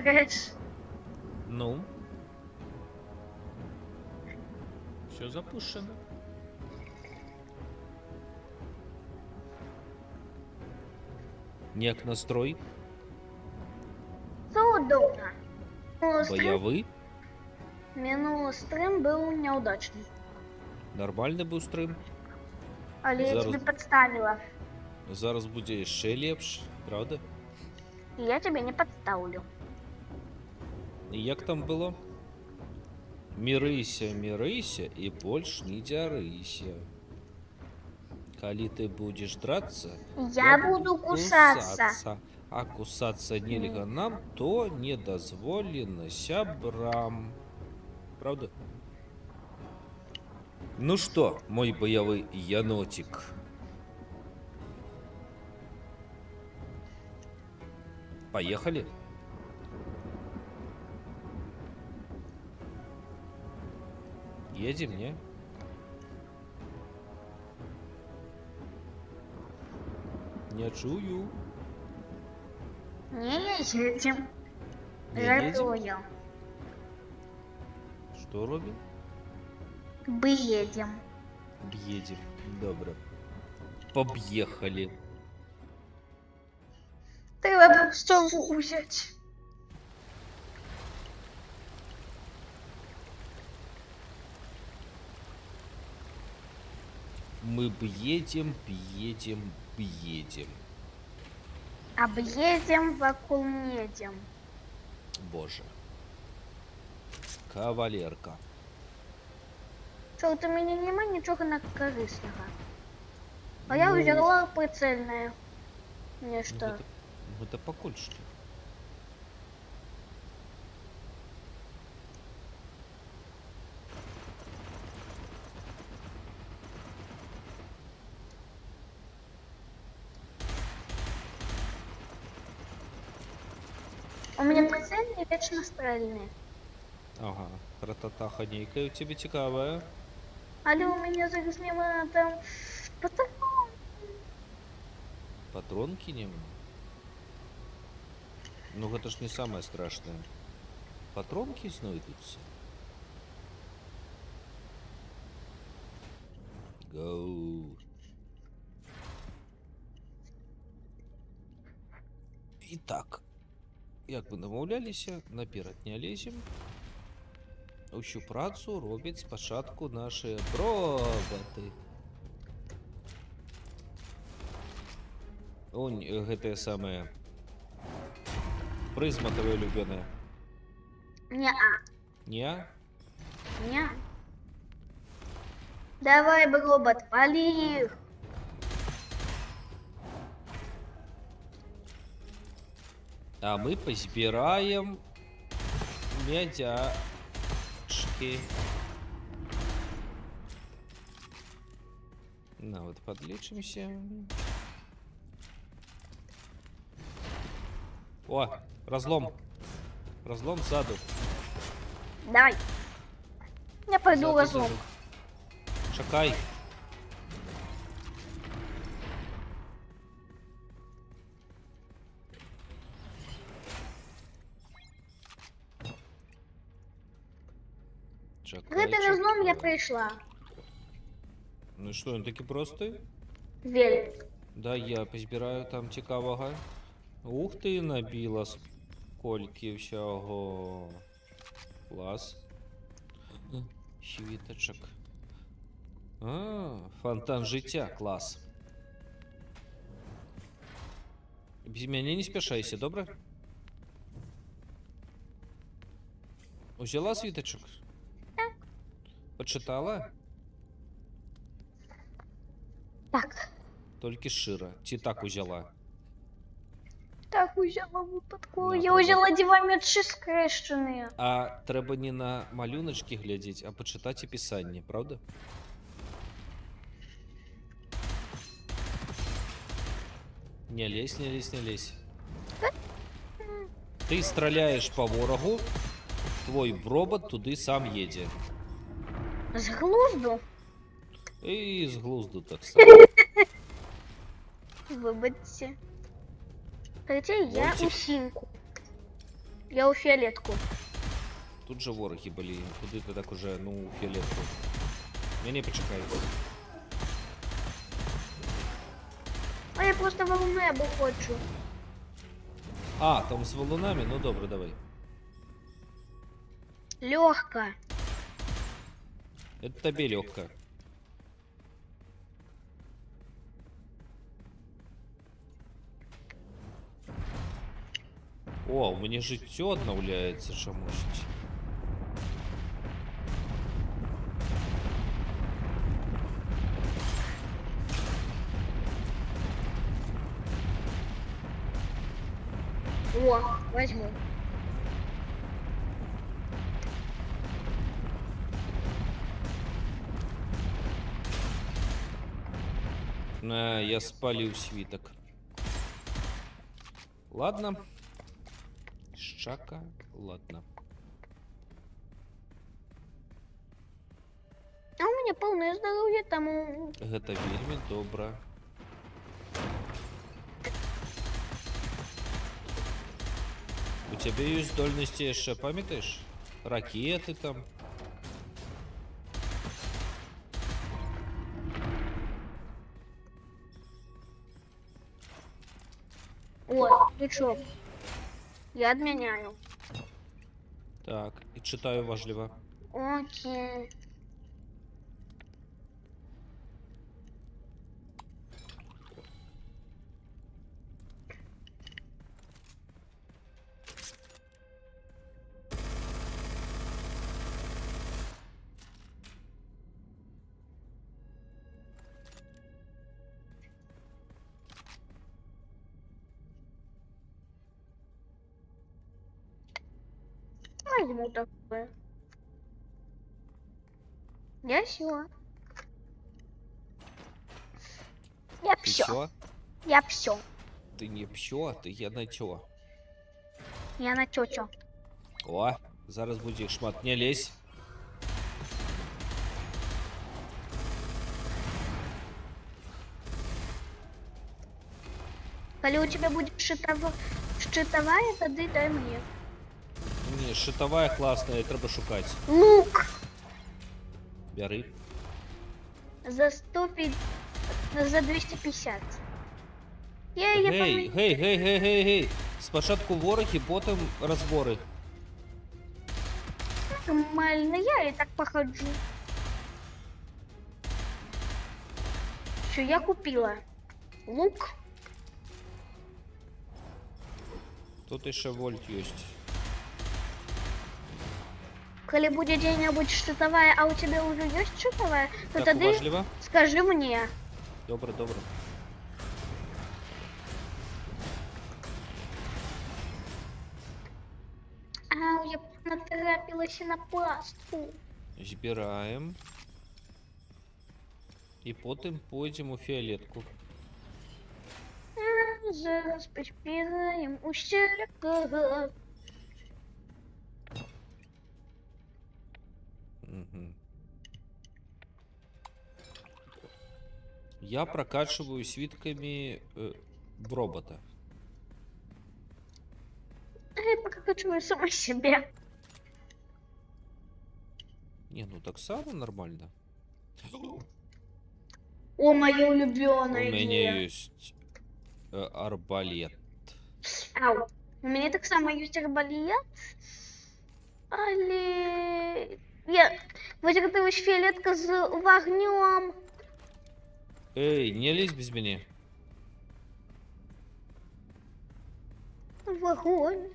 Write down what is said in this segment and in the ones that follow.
Трэш. Ну. Все запущено. Як настрой? Все удобно. Боевый? Минулый стрим был неудачный. Нормальный був стрим. Але я Зараз- тебе подставила. Зараз буде ще лепш, правда? И я тебе не подставлю. І як там було? Мірися, мірися і больш не дзярыся. Калі ты будешь драться, Я буду кусаться. А кусаться нельга нам, то не дозволено сябрам. Правда? Ну что, мой боевой енотик? Поехали? Едем, не? Не чую. Не едем. Не едем? Жартую. Что робим? Б'єдем. Едем. Добро. Побъехали. Треба столу взять. Мы б'едем, б'едем, б'едем. Объедем, вокруг едем. Боже. Кавалерка. Що от у мене нема нічого на корисного. А я Ну, взяла прицельне. Нечто. Это покончили. У меня прицельные вечно стрельные. Ага. Тра-та-та, нейкая у тебя цікавая. Але у меня зараз нема там патрон. Патронки нема? Ну гэта ж не самое страшное. Патронки знойдутся. Гоу. Итак, як мы дамаўляліся, наперад не лезем. Усю працу робяць спачатку наши роботы. Онь, гэтая самая прызма твоя любёная. Не-а. Не? Не. Давай, робот, пали их. А мы позбираем медяшки. На, вот подлечимся. О, разлом. Разлом сзаду. Давай. Я пойду Сзаду, разлом. сзаду. Чакай. Гэты разлом я пришла. Ну что, он таки простый? Велик. Да, я позбираю там цікавого. Ух ты, набила скольки всього. Клас. Світочок. А, фонтан життя, клас. Без мене не спішайся, добре? Узяла світочок? Так. Почитала? Так. Тільки широ. Ці так узяла. Так взяла випадково. Ну, Я треба- взяла дівамітші скрещені. А треба не на малюночки глядеть, а почитать описание, правда? Не лезь, не лезь, не лезь. Ты стреляешь по ворогу, твой робот туды сам едет. З глузду. И с глузду так само. Вибачте. Хотя я Мультик. усінку. Я у фіолетку. Тут же вороги були. Куди ти так уже, ну, у фіолетку? Ні, почекай. А я просто волнебу хочу. А, там з валунами? Ну добре, давай. Легко. Это тобі легко. О, у мене життя обновляється чомусь. О, возьму. На, я спалив свиток. Ладно. Шака, ладно. А у меня полное здоровье, тому... Гэта вельмі добра. У тебя есть здольнасці яшчэ, памятаеш? Ракеты там. О, ты чё? Я отменяю. Так, і читаю важливо. Окей. Возьму такое. Я все. Я Ты все. чё? Я все. Ты не псё, ты я на чё. Я на чё-чё. О, зараз будзе шмат, не лезь. Коли у тебя будет щитовая, тогда дай мне. Не, шитовая классная, треба шукать. Лук Бяры. за 150, за 250. Я її Гей, гей, гей, гей, гей, гей. Спочатку вороги, потім розбори. Нормально, я и так походжу. Все, я купила лук. Тут ще вольт есть. Коли будет где-нибудь щитовая, а у тебя уже есть щитовая, то Так, тогда уважливо. скажи мне. Добре, добре. Ау, я натрапилась на пастку. Збираємо. І потім пойдемо у фіолетку. Зараз поспираем у щелка. Угу. Я прокачиваю свитками в робота. Я пока хочу сама себе. Не, ну так само нормально. О, моя У улюбленная меня есть арбалет. Ау. У меня так само есть арбалет. Але... Я... Возготовишь фиолетка с вогнем. Эй, не лезь без меня. В огонь.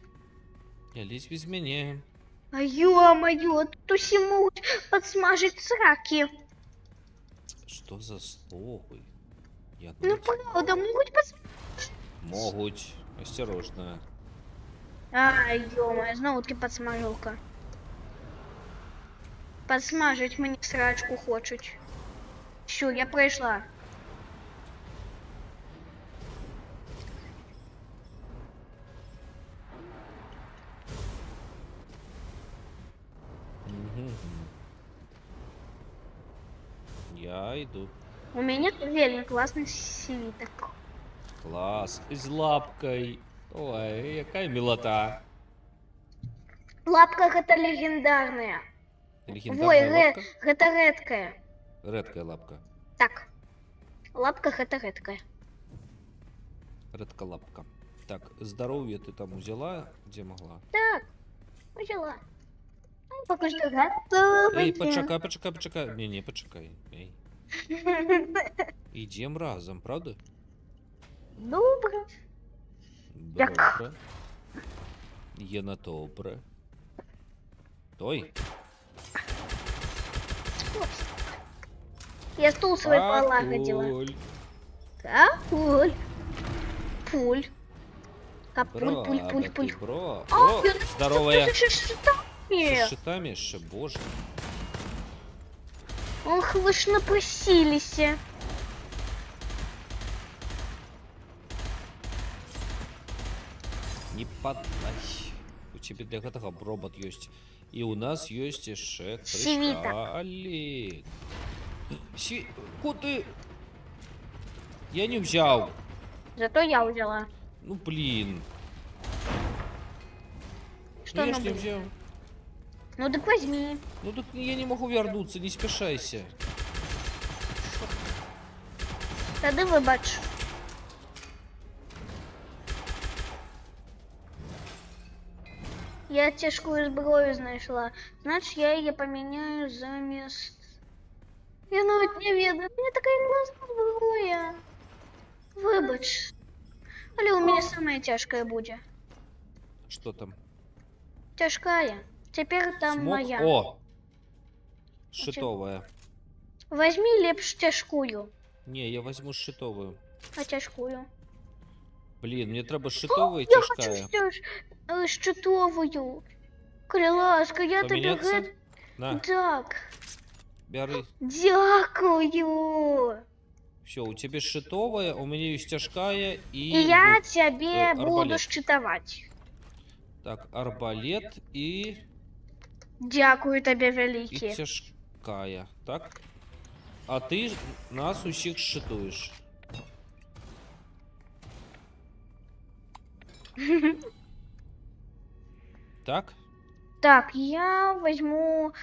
Не лезь без меня. А ё-моё, тут усі могут подсмажить сраки. Что за слухи? Я Ну думаю, правда, могут подсмажить. могут. Осторожно. Ай, ё-моё, знову таки подсмажилка. Подсмажить мені срачку хочуть. Що, я пройшла. Мгм. Я иду. У меня реально классный свиток. Класс. С лапкой. Ой, какая милота. Лапка гэта легендарная. Ой, Легендарная лапка? гэта рэдкая. Редкая лапка. Так. Лапка гэта рэдкая. Редка лапка. Так, здоровье ты там взяла, где могла? Так. Взяла. Пока что готова. Эй, почекай. Не, почекай. Эй. Идем разом, правда? Добре. Добре. Є на добре. Той. Я стул свой полагодила. Акуль. Капуль. Пуль. Капуль, Браво, пуль. ты, бро. А, О, я здоровая. С С щитами ще, боже. Ох, вы ж напросились. Не подай. У тебе для гэтага робот ёсць. І у нас ёсць яшчэ Світак. крышкалік. Коты. Я не взял. Зато я взяла. Ну блин. Что Я оно ж не будет? взял. Ну так возьми. Ну так я не могу вернуться, не спешайся. Тады выбач. Я тяжкую зброю знайшла. Значит, я ее поменяю замест... Я навіть не ведаю. У меня такая классная зброя. Вибач. Але у меня самая тяжкая будет. Что там? Тяжкая. Теперь там Смог? моя. О! Шитовая. Возьми лепш тяжкую. Не, я возьму шитовую. А тяжкую? Блин, мне треба шитовая и Я хочу тяжкая. щитовую. Криласка, я тобі Поменяться? геть... На, Так. бери. Дякую. Все, у тебя шитовая, у меня есть тяжкая и... И я вот, тебе буду арбалет. щитовать. Так, арбалет и Дякую тебе і велике. тяжкая. Так? А ты нас усіх шитуєш. Так? Так, я возьму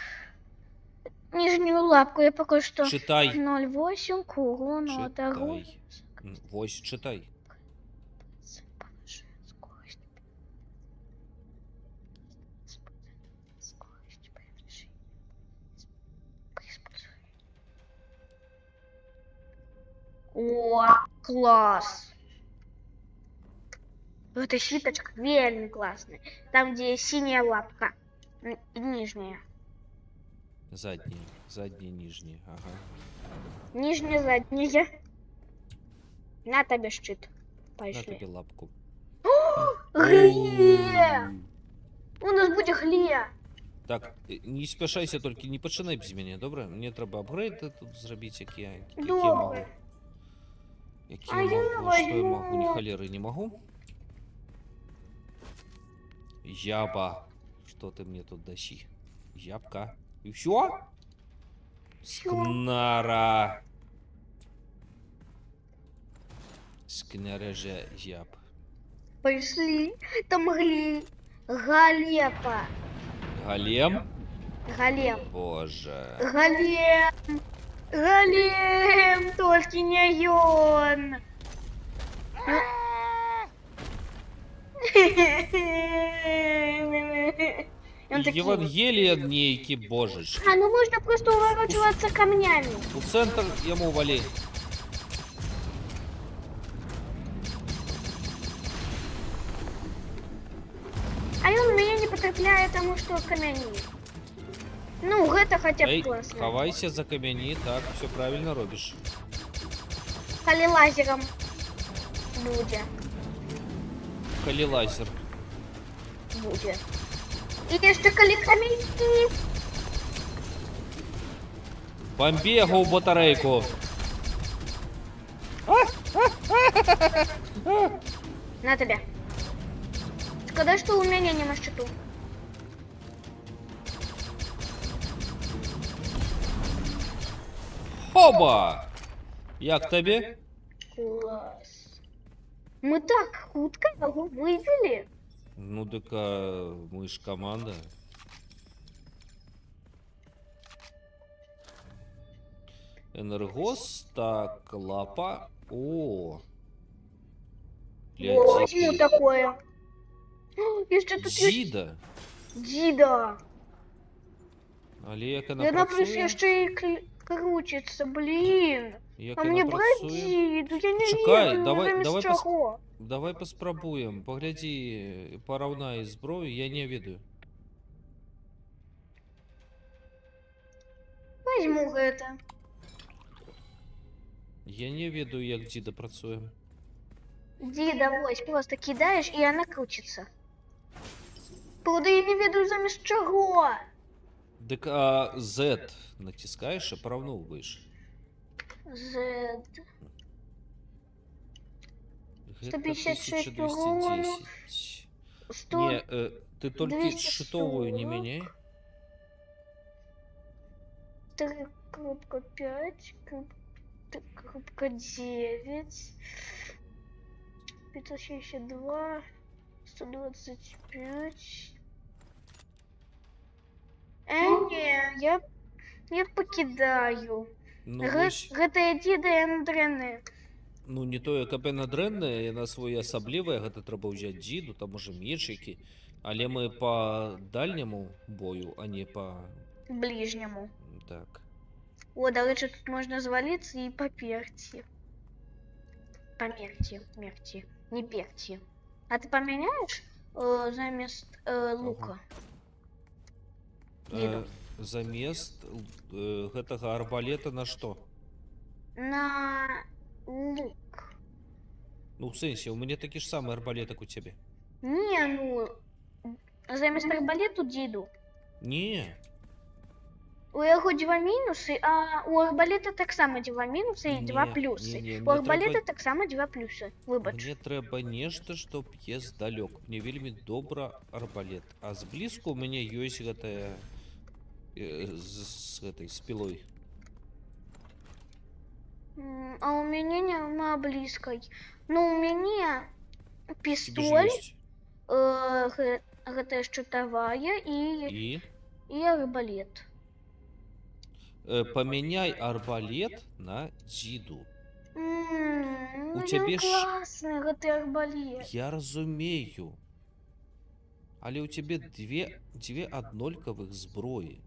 нижнюю лапку. Я пока что Читай. 0,8 к урону от оружия. Читай. Вось, читай. О, класс! Эта щиточка вельми классная. Там, где синяя лапка. Нижняя. Задняя. Задняя, нижняя. Ага. Нижняя, задняя. На тебе щит. На Пошли. тобі лапку. Гле! У нас будет гле. Так, не спішайся, тільки не починай без мене, добре? Мені треба апгрейди тут зробити, які я Добре. можу. Які А я я можу, що я возьму. можу, ні холери не могу. Жаба. Что ты мне тут даси? Жабка. И все? Скнара. Скнара же жаб. Пошли. Там галепа. Голем? Галем. Боже. Галем. Галем. Только не он. Он такие. Евангелие нейки, божечки. А, ну можно просто уворачиваться камнями. У центр ему вали. А он меня не потрапляет, потому что камями. Ну, это хотя бы Эй, классно. ховайся за камяни, так, все правильно робишь. Коли лазером будет. Коли лазер. Будет. И что коли каменьки. Бомби його в батарейку. На тебе. Шкода, что у меня не на счету. Хоба! Як тобі? Класс. Мы так хутко его вывели. Ну, дык мы ж команда. Энергос, так, лапа. О, Во, возьму леотиты. такое. Еще тут есть Дзида. Дида. Але як И яна она плюс працуе? еще и крутится, блин. Як А яна мне брать працуе? Диду? Я не Чакай, ведаю, давай замест чего. давай паспрабуем. Паглядзі, параўнай зброю, я не ведаю. Возьму это. Я не ведаю, як дзіда працуе. Дида, вось, просто кидаешь, и она крутится. Правда, я не ведаю замест чего. Дык Z націскаеш і параўноўваеш. Z. Гэта 156 1210. 100. Не, ты толькі 240. шытовую не мяняй. 3.5. Кнопка 9. 562. 125. Не, я покидаю. Ну, вось, Гэта Дида и Андрены. ну не тое, каб яна дрэнная, яна своеасаблівая, гэта трэба ўзяць дзіду, там можа мечыкі. Але мы па дальняму бою, а не па... Ближнему. Так. О, до речі, тут можна звалиться и поперти. Мерти. Не перти. А ты поменяешь замест лука? Дзіду. Замест гэтага арбалета на што? На лук. Ну, в сэнсе, у мяне такі ж самы арбалет, як у цябе. Не, ну, замест арбалету Диду. Не, У яго 2 мінусы, а у арбалета таксама 2 мінусы і 2 Не, плюсы. не, У мне арбалета трэба- таксама 2 плюсы. Выбач. мне трэба нешта, што б'е здалёк. Мне вельмі добра арбалет. А зблізку у мяне ёсць гэтая з гэтай спілой. А у мяне няма блізкай. Ну, у мяне Цябе ж пістоль, ёсць. гэтая шчытавая І і арбалет. памяняй арбалет на дзіду. У цябе ж- класны гэты арбалет. Я разумею. Але ў цябе дзве аднолькавых зброі.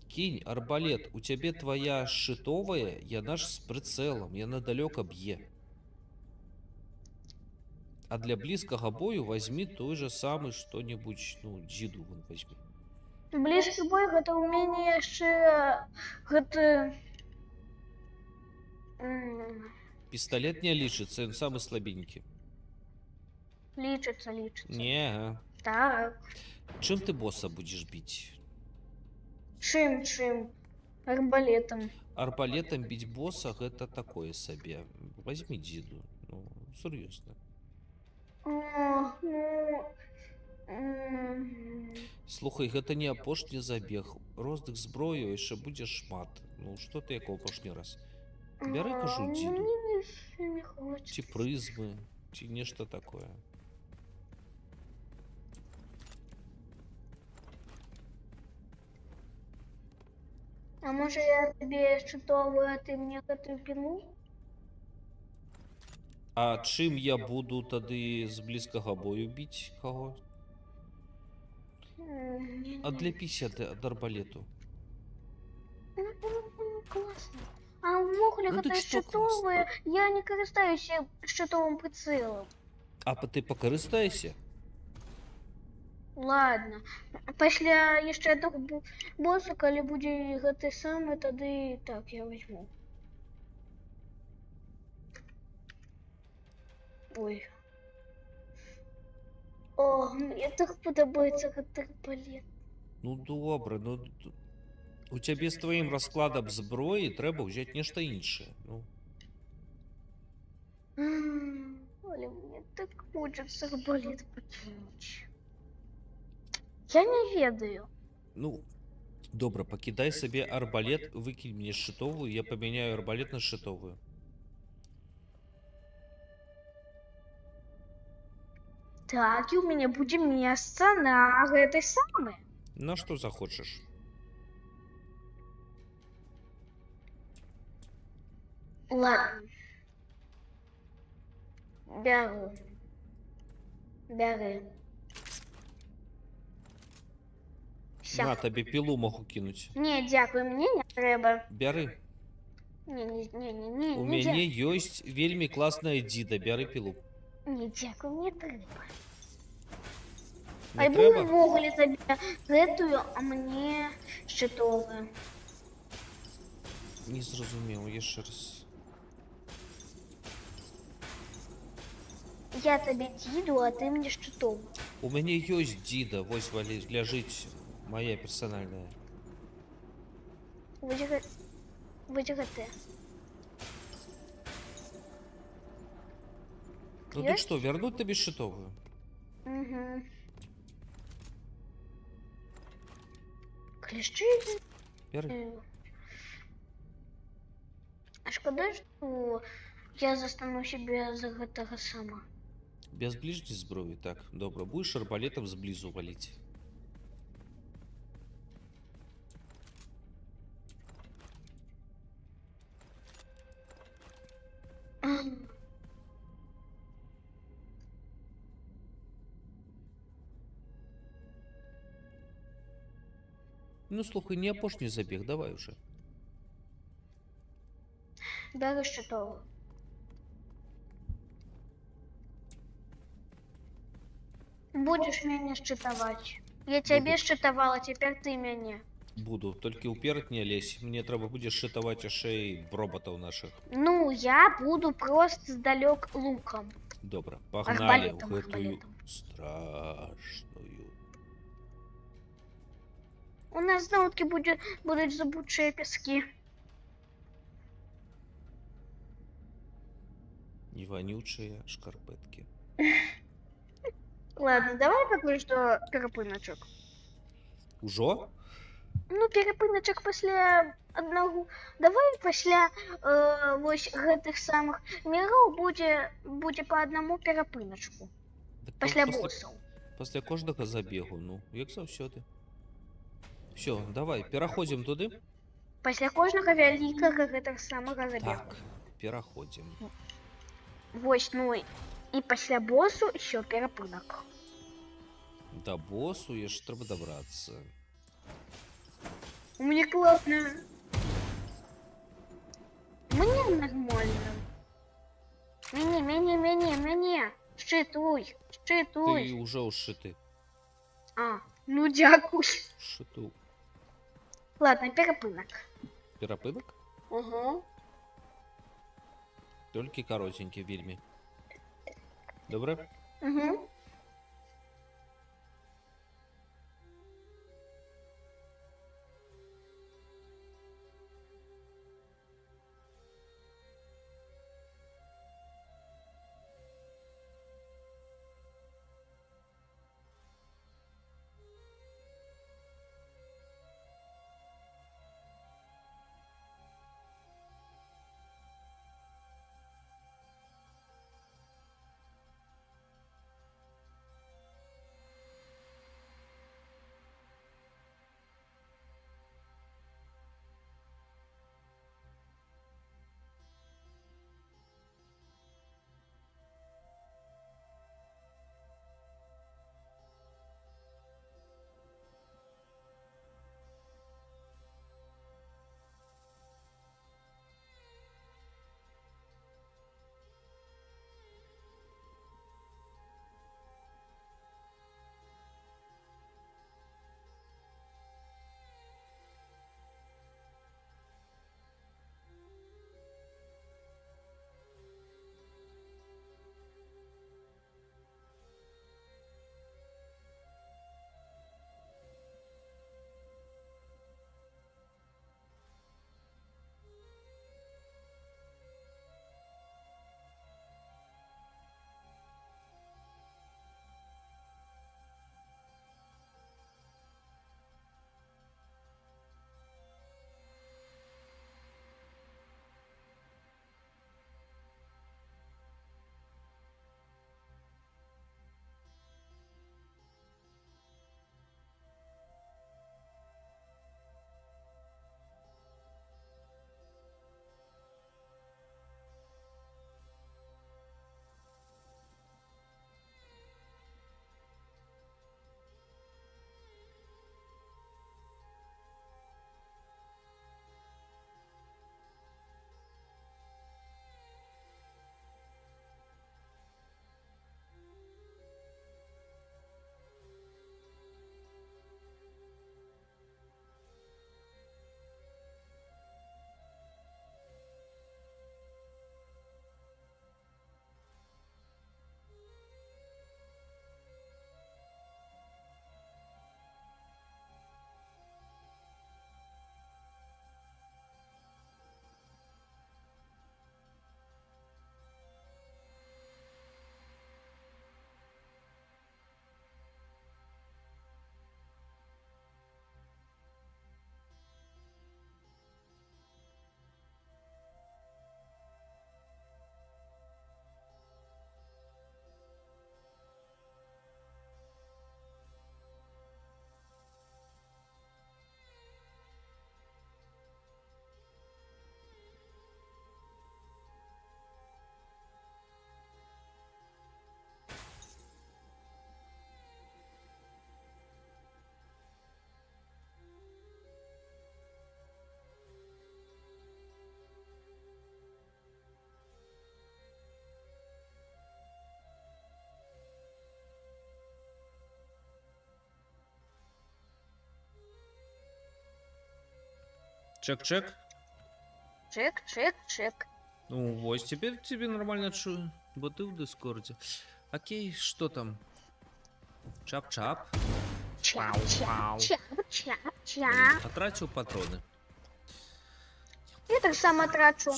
Кінь арбалет, у цябе твоя шытовая, яна ж з прыцэлам, яна далёка б'е. А для блізкага бою возьми той же самы што-небудзь, ну, дзіду вон возьми. Блізкі бой гэта ў мяне яшчэ гэты Пісталет не лічыцца, ён самы слабенькі. лічыцца. Не. Так. Чым ты боса будзеш біць? Чым? Арбалетом. Арбалетам біць боса гэта такое сабе. Возьми дзіду. Ну, сур'ёзна. Слухай, гэта не апошні забег. Розных зброю яшчэ будзе шмат. Ну, што ты як у апошні раз? Бяры, кажу, дзіду. Не Ці хочется. прызмы, ці нешта такое. А може я тобі шчитовую, а ти мені гэтую піну? А чым я буду тады з блізкага бою біць каго? Адляпіся ад арбалету. Класно. А ўвогуле Ну, дык гэта што шчитовая, я не карыстаюся шчитовым прыцэлам. А ты пакарыстайся? Ладно. Пасля яшчэ аднаго боса, калі будзе гэты самы, тады так я возьму. Ой. О, мне так падабаецца гэты арбалет. Ну добра, ну у цябе з тваім раскладам зброі трэба ўзяць нешта іншае. Ну, Але мне так хочется арбалет пакінуць. Я не ведаю. ну добра, пакідай сабе арбалет, выкінь мне шытовую, я памяняю арбалет на шытовую. Так, і у мяне будзе месца на гэтай самай. На што захочаш? Ладно. Бяру. Бяры. Вся. На, табе пілу могу кінуць. Не, дзякуй, мне не трэба. Бяры. Не, У не мяне дзякуй. ёсць вельмі класная дзіда, бяры пілу. Не, дзякуй, мне трэба. Не Альбо трэба? увогуле табе гэтую, а мне шчытовую. Не зразумеў, яшчэ раз. Я табе дзіду, а ты мне шчытовую. У мяне ёсць дзіда, вось ляжыць моя персанальная. Вось гэта. Ну дык Ёсць? што, вярнуць табе шчытовую? Угу. Клешчы. Бяры. А шкада, што я застануся без гэтага сама. Без бліжняй зброі, так, добра. Будзеш арбалетам зблізу валіць. Ну, слухай, не апошні забег, давай уже. Бяры шчытовую. Будзеш мяне шчытаваць. Я цябе Буду. шчытавала, цяпер ты мяне. Буду, толькі ўперад не лезь. Мне трэба будзе шчытаваць яшчэ і роботаў нашых. Ну, я буду проста здалёк лукам. Добра, пагналі ў Арбалетам, гэтую арбалетам. страшную. У нас зноўкі будуць забучыя пяскі. І вонючыя шкарпэткі. Ладно, давай пакуль што перапыначак. Ужо? Ну, перапыначак пасля аднаго. Давай пасля вось гэтых самых міраў будзе па аднаму перапыначку. Так Пасля босаў. Пасля кожнага забегу, ну, як заўсёды. Всё, давай, пераходзім туды. Пасля кожнага вялікага гэтага самага забегу. Так, пераходзім. Вось, ну і пасля босу еще перапынак. Да босу яшчэ трэба дабрацца. У меня классно. Мне нормально. Мяне. Шчытуй. Ты ўжо ўшыты. А, ну дзякуй. Шыту. Ладно, перапынак. Перапынак? Угу. Толькі каротенькі вельмі. Добра? Угу. Чек-чек. Чек, чек, чек. Ну, вот теперь тебе нормально чую. Вот ты в Дискорде. Окей, что там? Чап-чап. Чап, Пау, чап, пау. чап, чап, Блин, чап. потратил патроны. Я так само трачу.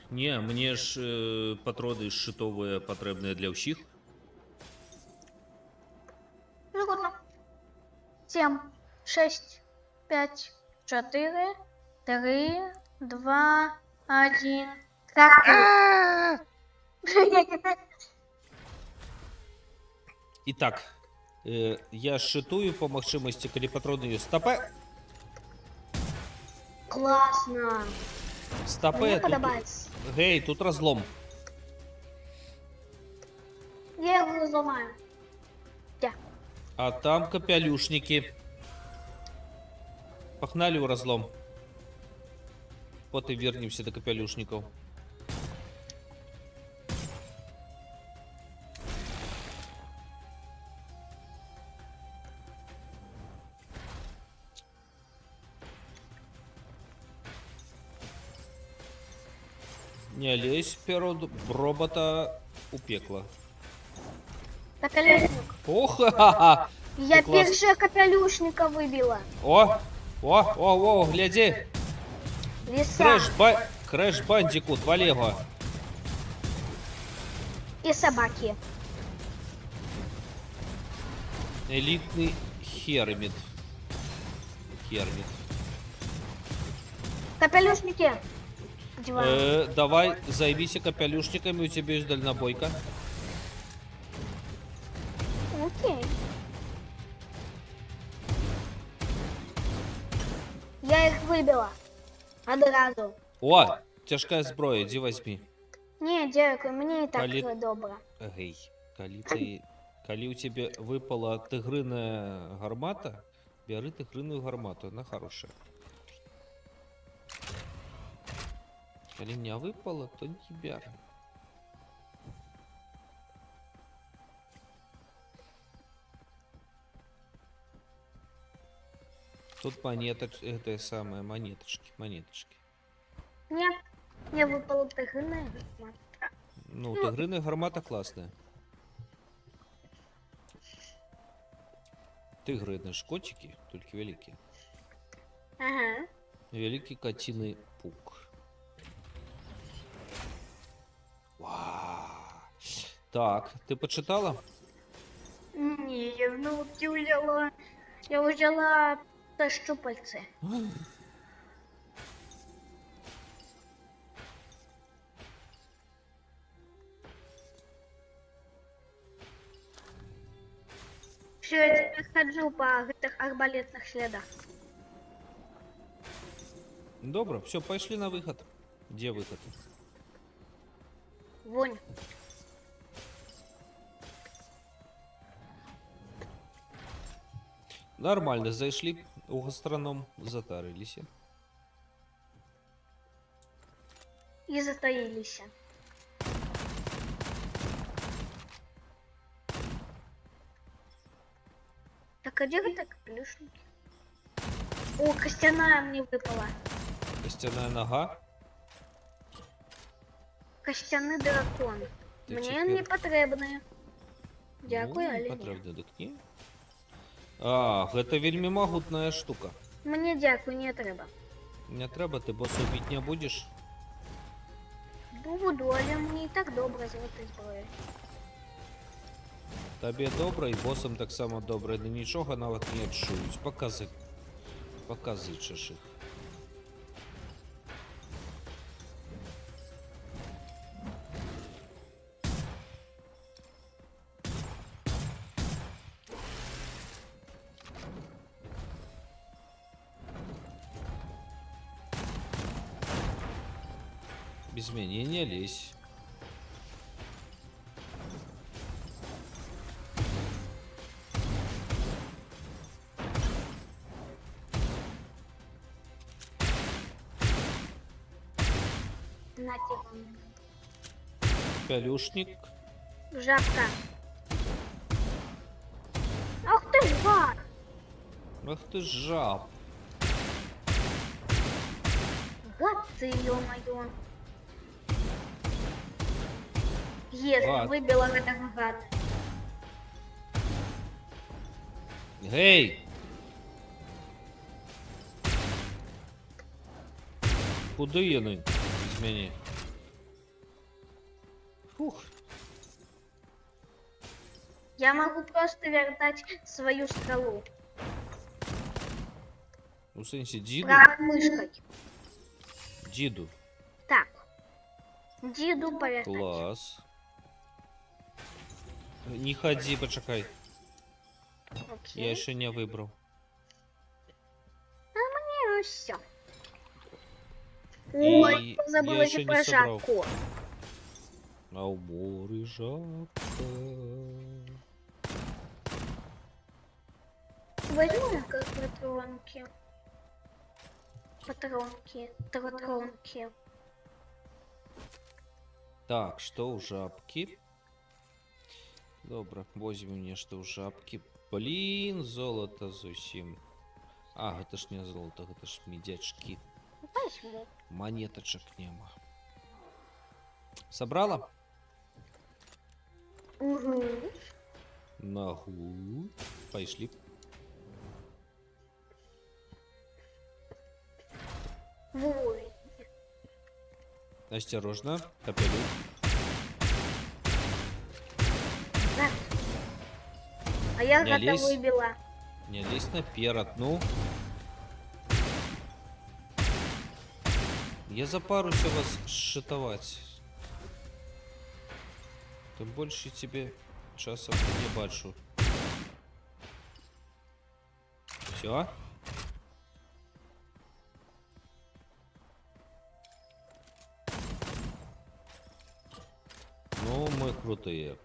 Не, мне ж патроны шитовые потребные для всех. Згодно. 7, 6, 5, 4, 3, 2, 1. Так. Итак, я шитую по магчимости, коли патроны есть. Стопе! Класно. Стопе! Мені Тут... подобається. Гей, тут разлом. Я його зламаю. А там капелюшники. Погнали в разлом. Вот и вернемся до капелюшников. Не лезь вперед, робота у пекла. Капелюшник. Ох, ха-ха! Я клас. першого капелюшника вибила. О, гляди! Лиса Крэш Бандикут, Валего. и собаки. Элитный Хермит. Капелюшники. Одеваю. Давай, займись капелюшниками, у тебя есть дальнобойка. Окей. Я их выбила. Одразу. О, тяжкая зброя, иди возьми. Не, дякую, мені і так Калі- добре. Гей, коли у тебя выпала тигриная гармата, бери тигриную гармату, она хорошая. Коли не выпала, то не бери. Тут это самое, монеточки. Ні, я випала тигриная. Ну, тигриная гармата классная. Тигриные шкотики, только великие. Ага. Великий котиный пук. Вау. Так, ты почитала? Ні, я знову взяла. Я взяла те щупальце. Все, я теперь хожу по этих арбалетных следах. Добро, все, пошли на выход. Где выход? Вонь. Нормально, зашли у гастроном, затарились. И затаились. Так, а где вы так плюшники? О, костяная мне выпала. Костяная нога. Костяный дракон. Ты Мне теперь- не потребны. Дякую, Ну, але ні. потрібно, дик ні. А, гэта вельмі магутная штука. Мне дякую, не треба. Не треба, ти босса бить не будеш? Буду, але мені і так добре з этой зброєю. Табе добра і босам так само добра, але нічого нават не адчуюць. Показычаш іх. Без мяне не лезь. Нате вам. Пялюшник. Жабка. Ах ты ж гад! Ах ты жаб. Вот ты, ё-моё. Есть, Гад. выбила этого гада. Гей! Куди яны? Змяни. Фух. Я могу просто вертать свою стрелу. У сенсі діду? Правой мышкой. Діду. Так. Диду повертать. Клас. Не ходи, почекай. Окей. Я ще не вибрав. Ну все. И Ой, забыла я еще про не собрал. Жако. А у моря жабка. Возьму как патронки. Патронки. Так, что у жабки? Добре, возьмем мне что у жабки. Блин, золото зусім. А, это ж не золото, это ж медячки. Возьму. Монеточек нема. Собрала? Угу. Нахуй. Пошли. Ой. Осторожно, капелю. Да. А я Не гада лезь. выбила. Не лезь наперед, ну. Я запарусь у вас шитовать. Тим больше тебе часом не бачу. Все? Ну, мы крутые.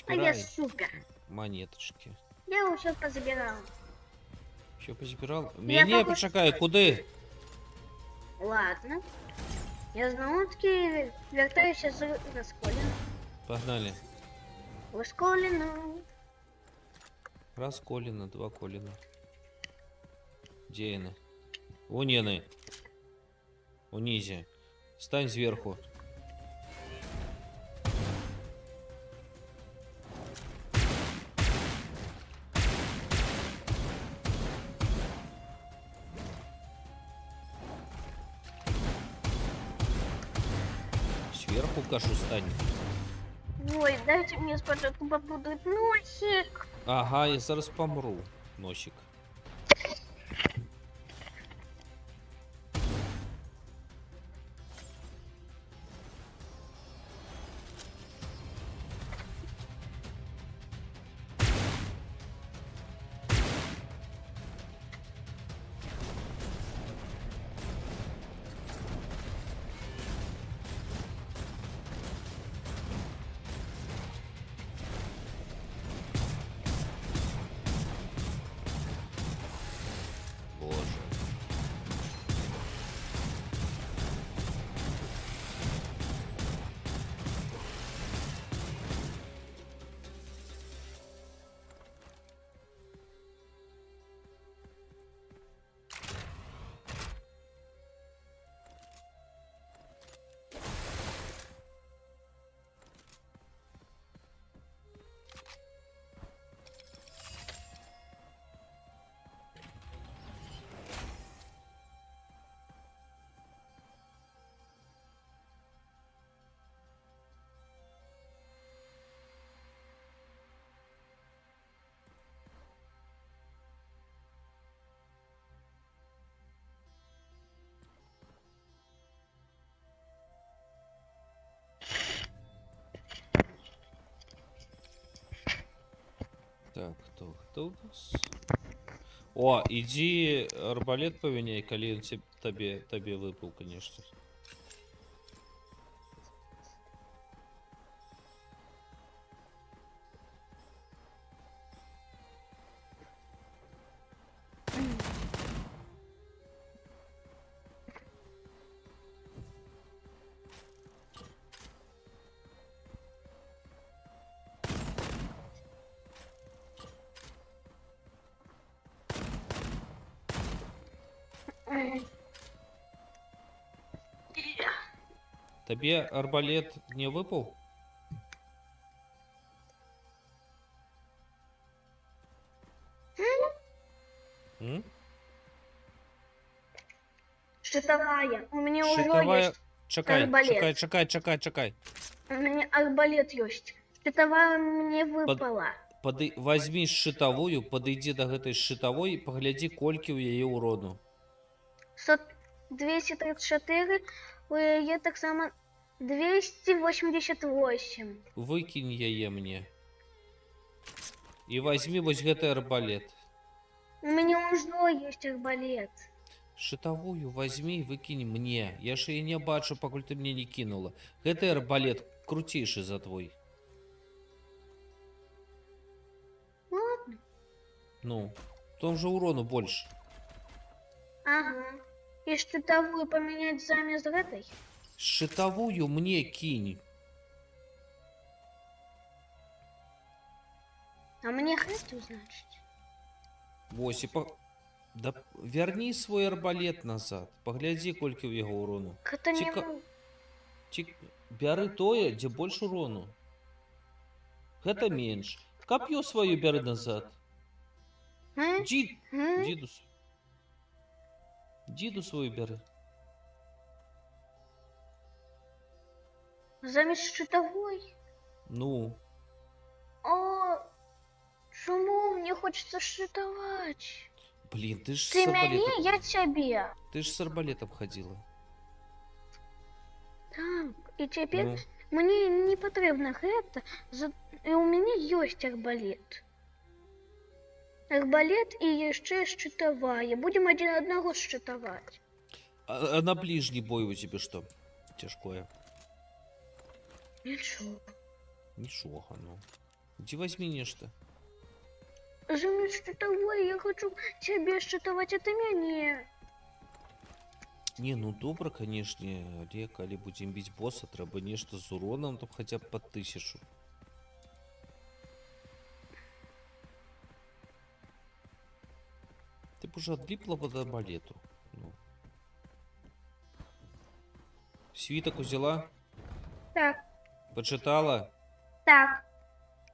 А я Собирай супер. монеточки. Я уже позабирала. Що позбирал? Я Мене походу- почекай, куди? Ладно. Я знову таки вертаюся з Расколіна. Погнали. Расколіна. Раз колено, два колено. Где они? Вон они. Унизи. Стань сверху. Сверху кашу стань. Ой, дайте мне спочатку побудуть носик. Ага, я зараз помру. Носик. Боже. Так, кто у нас? О, иди арбалет поменяй, коли он тебе выпал, конечно. Тебе арбалет не выпал? М? Щитовая. У меня уже Щитовая... есть Чекай, арбалет. чекай. У меня арбалет есть. Щитовая мне выпала. Возьми щитовую, подойди до гэтай щитовой, паглядзі, колькі ў яе ўрону. 234, у яе таксама 288. Выкінь яе мне. І возьми вось гэты арбалет. У меня уже есть арбалет. Щитовую возьми і выкінь мне. Я ж яе не бачу, пакуль ты мне не кінула. Гэты арбалет круцейшы за твой. Ладно. Ну, там же урону больше. Ага. И щитовую поменять замест этой? Щитовую мне кинь. А мне хватит, значит? Вось і па... Да верни свой арбалет назад. Паглядзі, колькі ў яго урону. Это не... Ціка- Бяры тое, дзе больш урону. Гэта менш. Кап'ё сваё бяры назад. А? Дзідус. Дзіду свою бяры. Замест щитовой? Ну, О, чему мне хочется щитовать? блин, ты ж Ты с арбалетом. мне, я тебе. Ты ж с арбалетом ходила. Так, и теперь Ну, мне не потребно это, и у меня есть арбалет. Арбалет и еще щитовая. Будем один одного щитовать. а на ближний бой у тебя что? Тяжкое. Ничего. Нічога, ну. Иди возьми нечто. Замест щитовой я хочу тебе щитовать, а ты меня. Не, ну добра, конечно, але калі будем бить босса, трэба нечто з уроном, там хотя бы по 1000. Ты б уже отлипла под арбалету. Ну. Свиток взяла? Так, Почитала? так.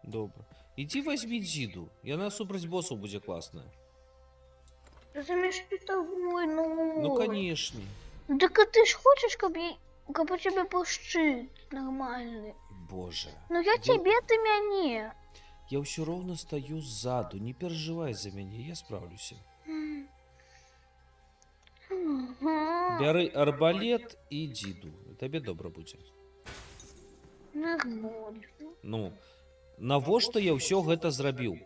Добро. Иди возьми Дзіду. Яна супраць боссу будзе классная. Замест щитовой, ну. Ну, конечно. Так а ты ж хочешь, как у тебя был щит нормальный? Боже. Ну я тебе, ты меня. Я ўсё роўна стою сзаду. Не переживай за мяне, я справлюся. Ага. Бяры арбалет і Дзіду. Табе добра будзе. Нормально. Ну, навошта я ўсё гэта зрабіў?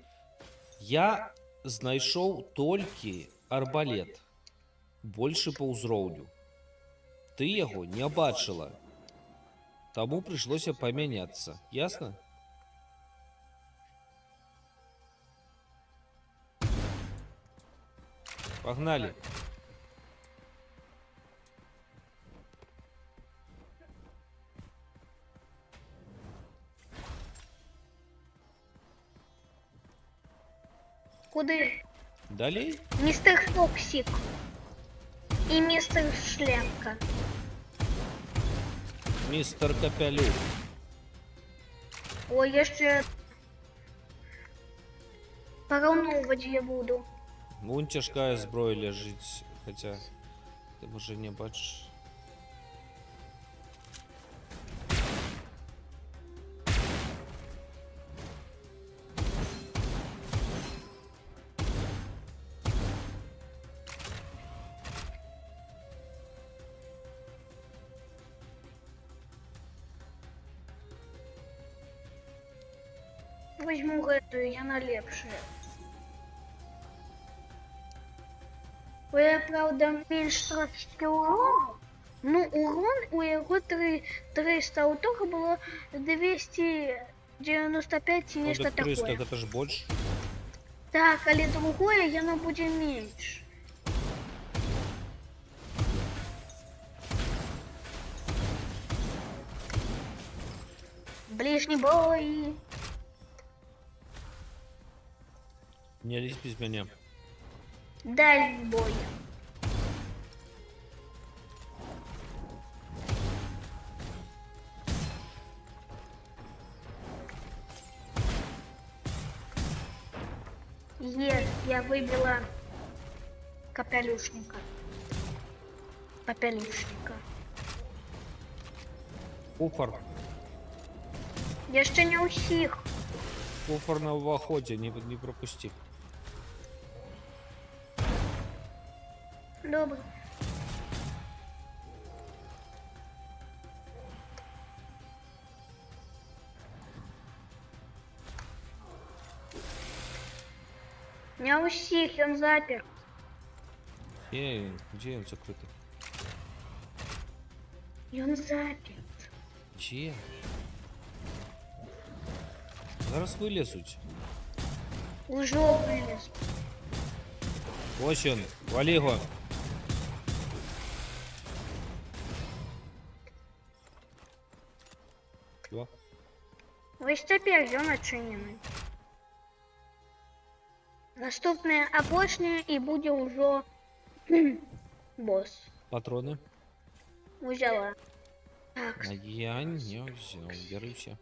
Я знайшоў толькі арбалет. Большы па ўзроўню. Ты яго не бачыла. Таму прыйшлося памяняцца. Ясна? Погнали. Куды? Далей? Мистер Фоксик и мистер Шлемка. Мистер Капялюк. Ой, я ще пораўноўваць я буду. Вон цяжкая зброя ляжыць, хаця ты можа не бачыш. Возьму гэтую, яна лепшая. Я, правда, менш трошки урону. Ну, урон у яго 300, а у того было 295 ці Ну, нешта так 300, такое. гэта ж больш. Так, але другое яно будзе менш. Ближний бой. Не лезь без мяне. Дальний бой. Есть, я выбила капелюшника. Капелюшника. Куфар. Я ще не усіх. Куфар на увоходе, не пропусти. Добре. Не усіх, він запер. Где он закрытый? Він запер. Где? Зараз вилізуть. Уже виліз. Ось він, вали його. Що? Ось тепер він очинений. Наступне опошнє і буде уже босс. Патрони? Взяла. Так, А я не взял. Бери все.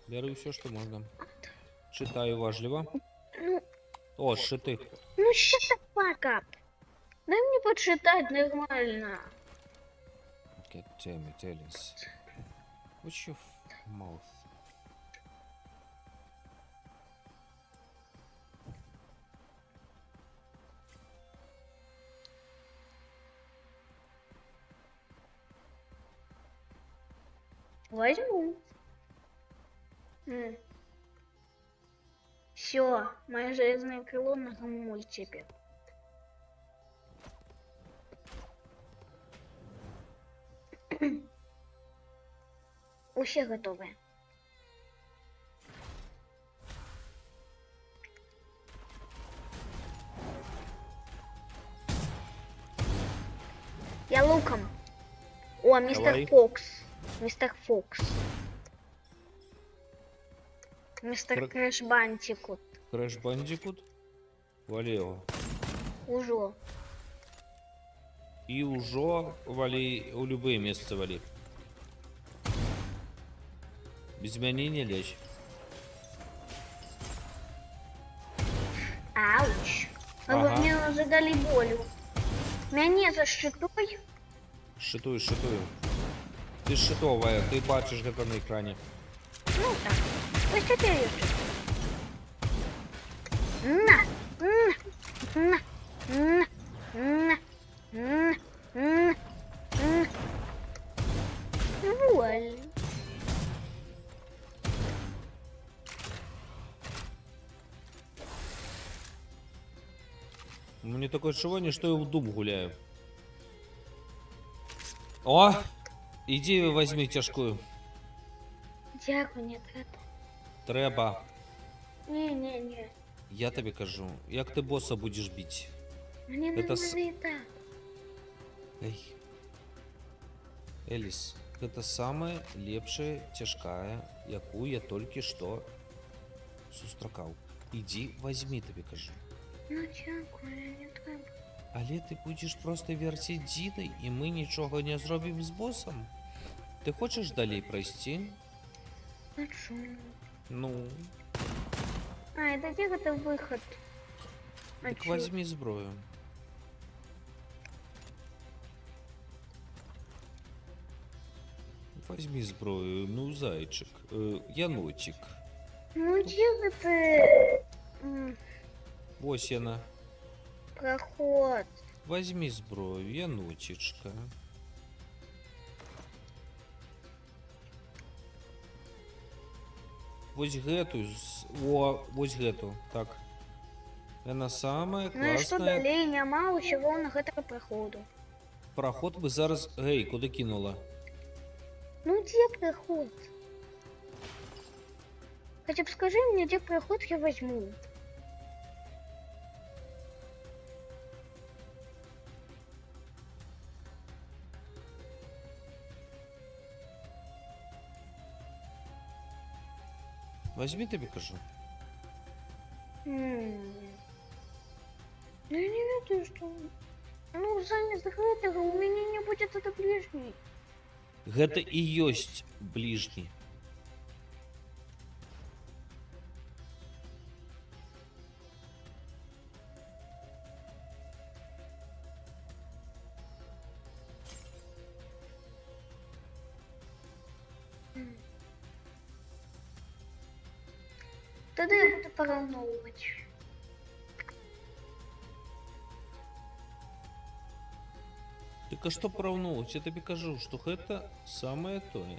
Бери все, что можно. Читаю важливо. ну, О, шити. ну shut the fuck up. Дай мне почитать нормально. God damn it, Alice. Watch your mouth. Возьму. Все, мое железное крыло на мультипе. Все готовы. Я луком. О, мистер Давай. Фокс. Мистер Фокс. Мистер Кр- Крэш Бантикут. Крэш Бандикут. Вали его. Уже. И уже вали у любые места вали. Без меня не лечь. Ауч. Ага. Мне задали болью. Мяне защитуй. Шитую, шитую. Ты шитовая, ты бачишь это на экране. Ну так. Ось теперь еще. На. На. На. На. На. На. На. Воль. У меня такое ощущение, что я в дуб гуляю. О! Иди возьми тяжкую. Дякую, не треба. Треба. Не. Я тобі кажу, як ти боса будеш бити. Мне Это с- нормально и так. Эй. Элис, это самая лепшая тяжкая, яку я тільки що сустракав. Іди возьми, тобі кажу. Ну дякую, не треба. Але ти будеш просто вертіти дідой, і ми нічого не зробимо з босом. Ти хочеш далі пройти? А чё? Ну, А, это где это выход? А так чё? возьми зброю. Возьми зброю, ну, зайчик, янотик. Ну где это? Ось яна. Проход. Возьми зброю, янотичка. Вось гэту, вось гэту, так. Яна самая Ну и что класная. далее? Няма усього на гэтага проходу. Проход бы зараз... Гей, куди кинула? Ну где проход? Хотя бы скажи мне, где проход, я возьму. Возьми, тобі кажу. Ну я не ведаю, что... Ну, замест гэтага у меня не будет это ближний. Гэта і ёсць бліжні. Тогда я буду пораўноўваць. Так а што параўноўваць? Я табе кажу, што гэта самае тое.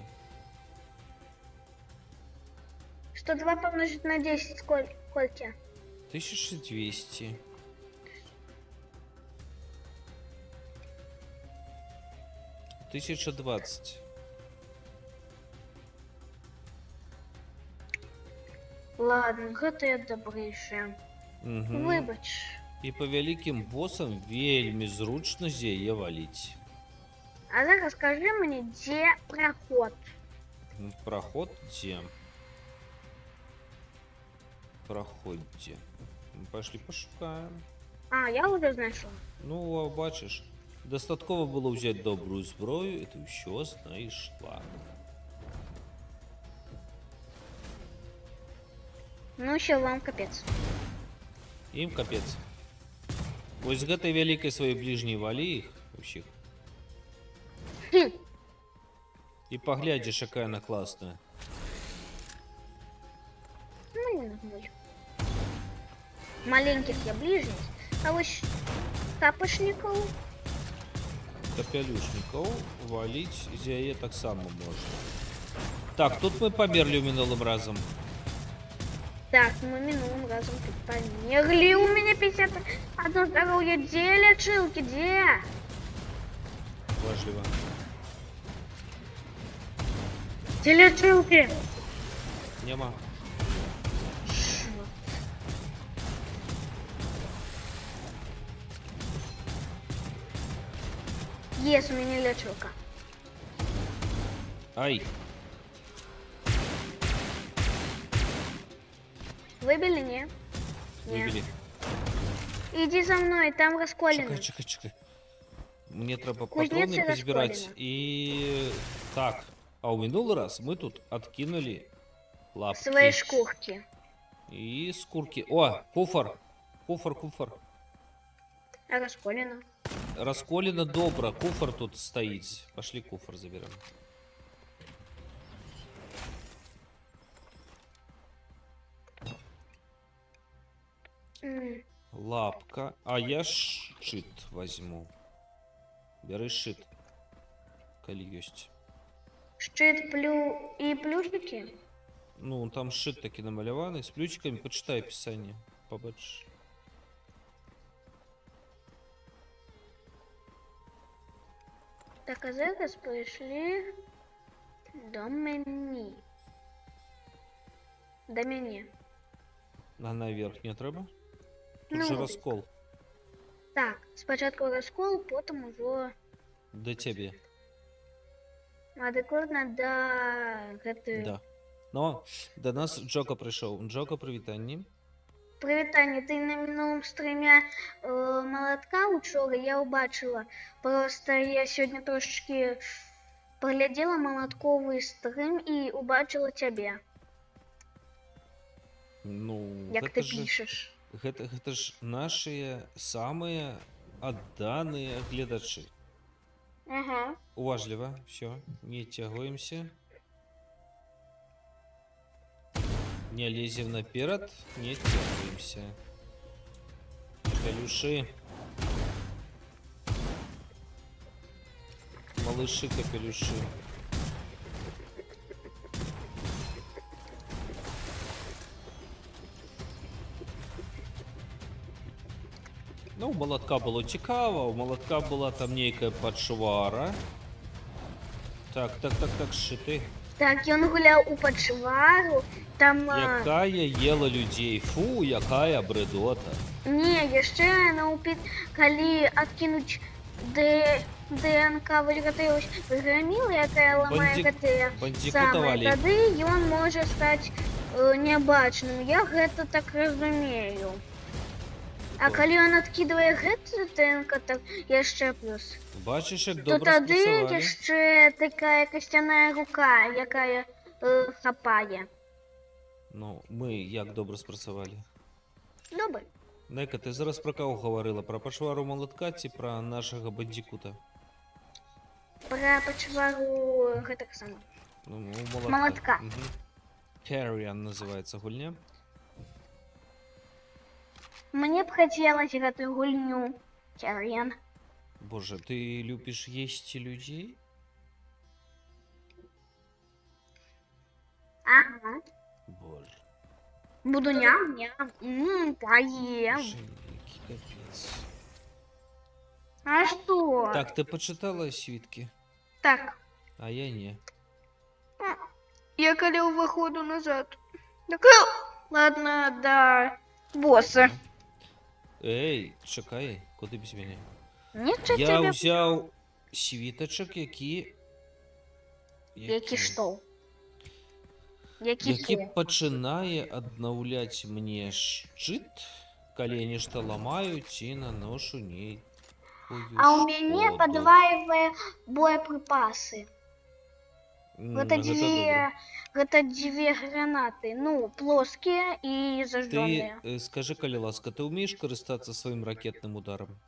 102 помножить на 10 сколько? 1200. Тысяча 20. Ладно, гэта я дабрэйшая. Выбач. І па вялікім босам вельмі зручна з яе валіць. А зараз скажи мне, дзе праход? Праход дзе? Праход дзе? Пашлі пашукаем. А, я уже знайшоў. Ну, а бачыш, дастаткова было ўзяць добрую зброю, і ты ўсё знайшла. Ну, ўсё, вам капец. Ім капец. Вось з гэтай вялікай сваёй бліжняй валі іх усіх. І паглядзіш, якая яна класная. Ну, не нагнули. Маленьких я ближних, а вось тапочников. Капелюшнікаў валіць з яе таксама можна. Так, тут мы памерлі ў мінулым разам. Так, мы минулым разом тут померли. У меня 51 здоровье. Где лечилки? Где? Важліва. Где лечилки? Няма. Есть у меня лечилка. Ай. Выбили, не? Выбілі. Иди за мной, там расколено. Чекай. Мне трэба Кузнец патроны і пазбіраць. расколіна. І... Так. А ў минулый раз мы тут откинули лапки. Свои шкурки. И скурки. О, куфар. Куфар. А расколено. Расколено добра. Куфар тут стоит. Пошли куфар заберем. Лапка. А я шит возьму. Бери шит. Коли есть. Щит и плюшки? Ну, там шит таки намаляваны. С плючиками почитай описание. Побачишь. Так, а зараз прийшли до мені. До мене. А наверх не треба? Тут Ну, же раскол. Так, спочатку розкол, потім уже До тебе. адекватно до гэтої. Да. Но до нас Джока пришел. Джока, привітання. Привітання, ти на минулому стрімі молотка учора я убачила. Просто я сьогодні трошечки поглядела молотковий стрім і убачила тебе. Ну, Як ти пишеш. Гэта ж наши самые отданные гледачи. Ага. Уважливо, все, не тягуемся. Не лезем наперед, не тягуемся. Капелюши. Малыши капелюши. Ну, у молотка было цікаво, у молотка была там некая подшвара. Так, шиты. Так, ён гуляў у падшвару, там... Якая ела людей, фу, якая бредота. Не, яшчэ наупіт, калі адкінуць ДНК вось гэтай ось грамілы, якая ламае гэтыя самыя, бандикутавалі. тады ён можа стаць нябачным. Я гэта так разумею. А калі ён адкідвае гэтую ДНК, так яшчэ плюс. Бачиш, як То добре тады спрацювали. яшчэ такая касцяная рука, якая хапае. Ну, ми як добре спрацювали. Добре. Нека, ти зараз про кого говорила? Про пошвару молотка ці про нашого бандикута? Пра пачвару гэтак сама. Ну, молотка. Молотка. Carrion називається гульня. Мне б хотелось эту гульню, Кирен. Боже, ты любишь есть людей? Ага. Боже, Буду ням-ням. Поем. боже, який капець. А что? Так, ты почитала свитки? Так. А я не. Я коли выходу назад. Так, ладно, да. Босса. Ей, чекай, куди без мене? Нічого Я тебе. взяв світочок, які Что? Які які починає аднаўляць мне шчыт, калі нешта ламаюць і наношу нейкую А у меня шкоду. подваивая боеприпасы. Гэта добра. Это две гранаты. Ну, плоские и Ты зажженные. скажи, калі ласка, ты ўмееш карыстацца сваім ракетным ударом?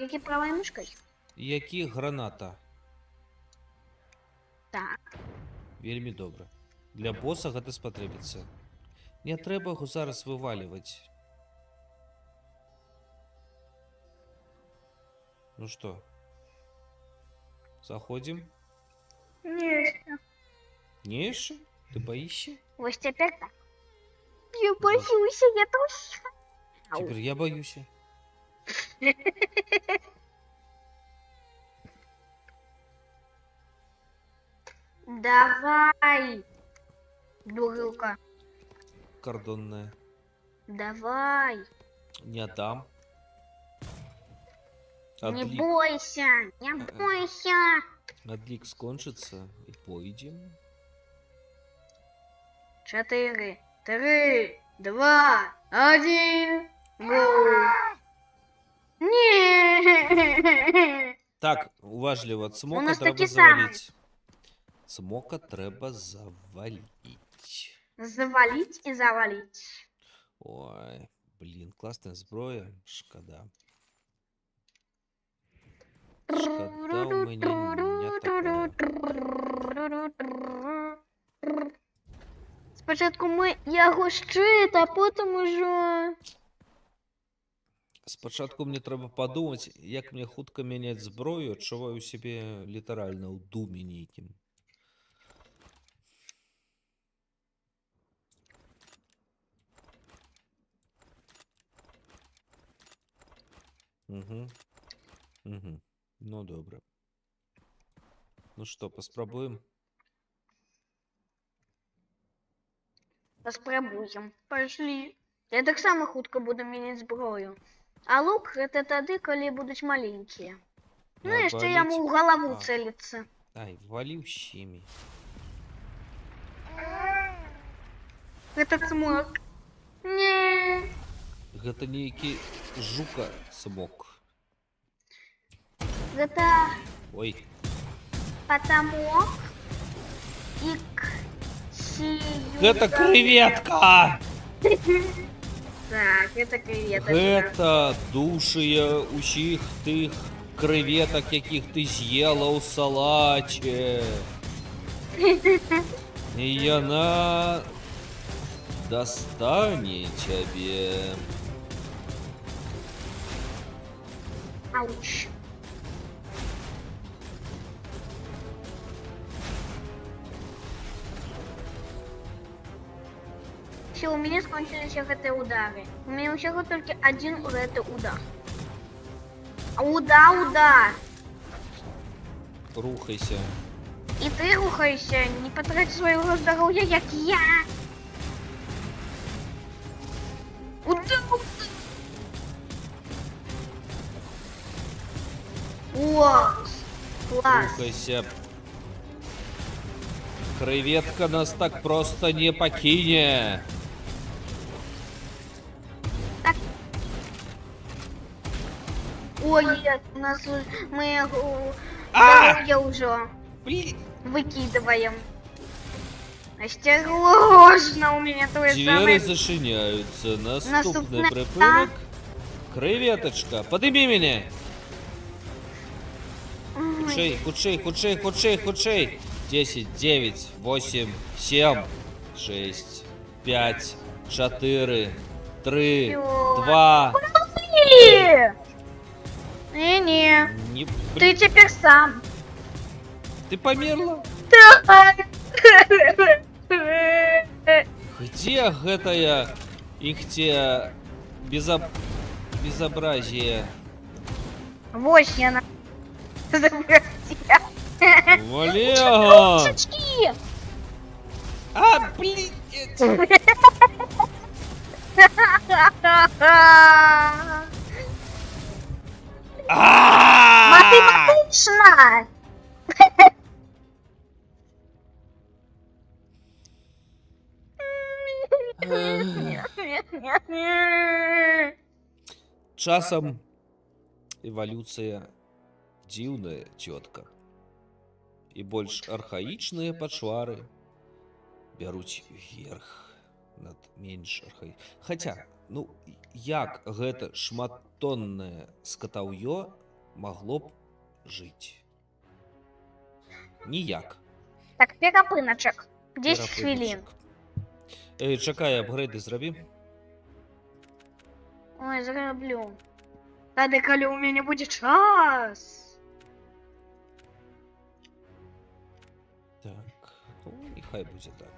Які правой мышкой? Які граната? Так. Вельмі добра. Для боса гэта спатрэбіцца. Не трэба яго зараз вываліваць. Ну што? Заходзім? Нет. Не яшчэ? Ты баішся? Вот теперь так. Я боюсь, я тоже. Цяпер я баюся. Давай. Дурилка. Кардонная. Давай. Не дам. Не Адлік. бойся. Не бойся. Адлік скончыцца і пойдзем. 4, 3, 2, 1. Гоу. Не. Так, уважліва, У цмока нас трэба такі самі. заваліць. Цмока трэба заваліць. Завалить и завалить. Ой, блин, классная зброя, шкода. Шкода у меня не такая. Спочатку ми яго шчит, а потім уже. Спачатку мне трэба падумаць, як мне хутка мяняць зброю, адчуваю сябе літаральна ў думе нейкім. Угу. Угу. Ну добра. Ну што, паспрабуем? Паспрабуем. Пошли. Я так само хутка буду мяняць зброю. А лук гэта тады, калі будуць маленькія. Ну яшчэ яму ў галаву А. цэліцца. Ай, валі ўсімі. Гэта цмок. Не. Гэта нейкі жука цмок. Гэта Ой, патамок і сію. гэта крэветка! Так, гэта креветочка. Гэта душыя ўсіх тых крэветак, якіх ты з'ела ў салаце. І яна дастане цябе. Ауч. Все, у меня скончились гэтыя удары. У меня усяго только один гэты удар. Удар. Рухайся. И ты рухайся, не потрать своего здоровья, как я. Удар. О, класс. Рухайся. Крэветка нас так просто не пакіне. Ой, нет, у нас мы его А! здоровье уже Блин. выкидываем. Осторожно, у меня твой Двери самый... зачиняются. Наступный Наступная- припынок. Креветочка, подними меня. Ой, Худшей. 10, 9, 8, 7, 6, 5, 4, 3, Всё. 2. Не-не, Не, ты блин, теперь сам. ты померла? Где гэтая ихте безобразие? Вось яна. Забросьте. Валега! Шучки. А, блин! А! Математично. Часам эвалюцыя дзіўная цётка. І больш архаічныя пачвары бяруць верх над менш Хаця, ну, як гэта шматтоннае скатаўё магло б жыць? Ніяк. Так, перапыначак. 10 хвилин. Чакай, апгрейды зрабі. Ой, зараблю. Тады, калі у мяне будзе час. Так, ну, і хай будзе так.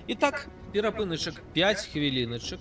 І так, перапыначак 5 хвіліначак.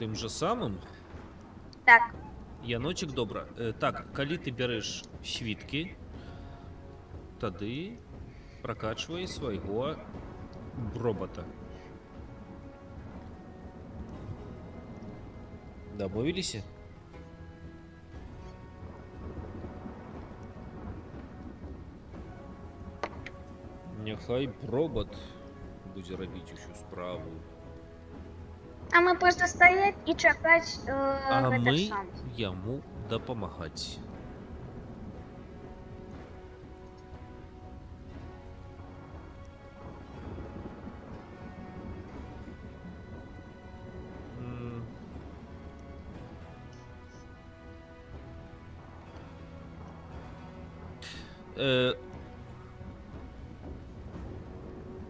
тым жа самым. Так, Яночек, добра. Так, калі ты бярэш світкі, тады прокачвай свайго робота. Дамовіліся? Няхай робот будзе рабіць усю справу. а мы просто стаять і чакаць А гэта мы сам. яму дапамагаць. М.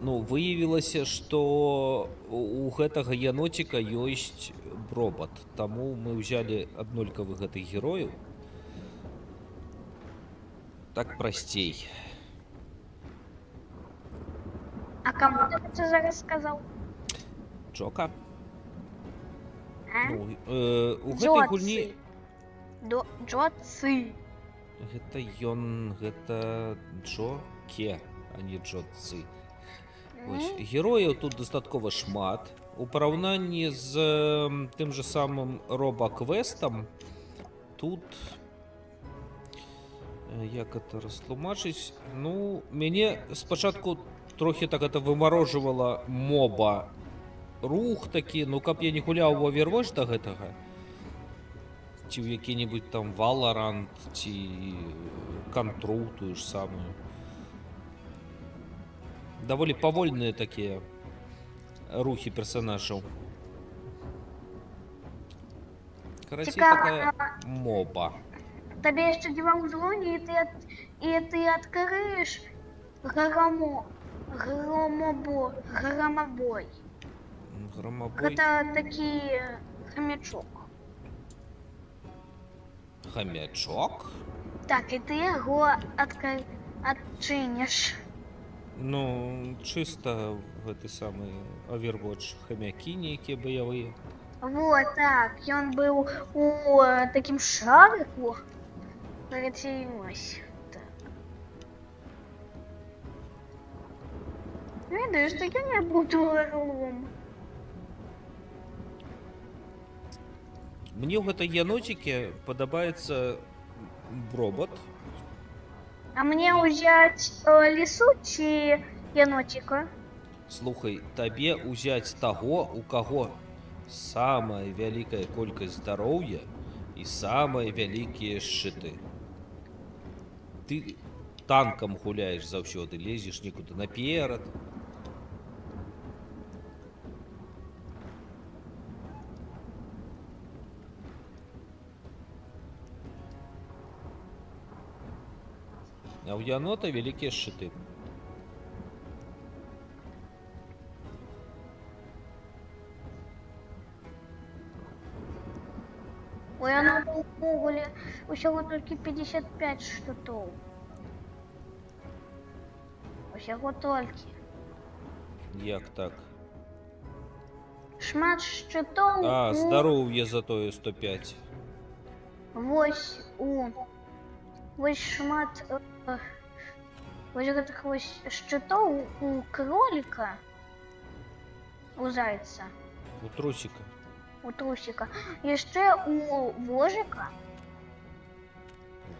Ну, выявілася, што у гэтага яноціка ёсць робот. Таму мы ўзялі аднолькавых гэтых герояў. Так прасцей. А кому ты гэта зараз сказаў? Джока. А? Ну, у гэтай гульні Джоцы. гэта ён, гэта Джоке, а не Джоцы. Вось, герояў тут дастаткова шмат. У параўнанні з тым жа самым робаквестам тут, як это растлумачыць, ну, мяне спачатку трохі так это вымарожвала моба рух такі, ну каб я не гуляў у Overwatch да гэтага, ці ў які-небудзь там Valorant, ці Control тую ж самую. Даволі павольныя такія рухі персонажаў. Карацей, такая моба. Табе яшчэ два ўзроўні, і ты адкрыеш громобой. Громобой. Гэта такі хамячок. Хамячок? Так, і ты яго адчыніш. Ну, чыста гэты самы Overwatch хамякі нейкія баявыя. Вот так, ён быў у такім шарыку. Карацей, вось. Так. Ведаеш, што я не буду орлом. Мне ў гэтай яноціке падабаецца робот. А мне ўзяць лісу ці янотіка? Слухай, табе ўзяць таго, у каго самая вялікая колькасць здароўя і самыя вялікія шчыты. Ты танкам гуляеш заўсёды, лезеш некуды наперад. А ў янота вялікія шчыты. У янота ўвогуле усяго толькі 55 штутоў. Усяго толькі. Як так? Шмат шчытоў А, здароўе затое 105. Вось шмат вось гэтых вось шчытоў у кроліка, у зайца, У трусіка. у трусіка, яшчэ у вожыка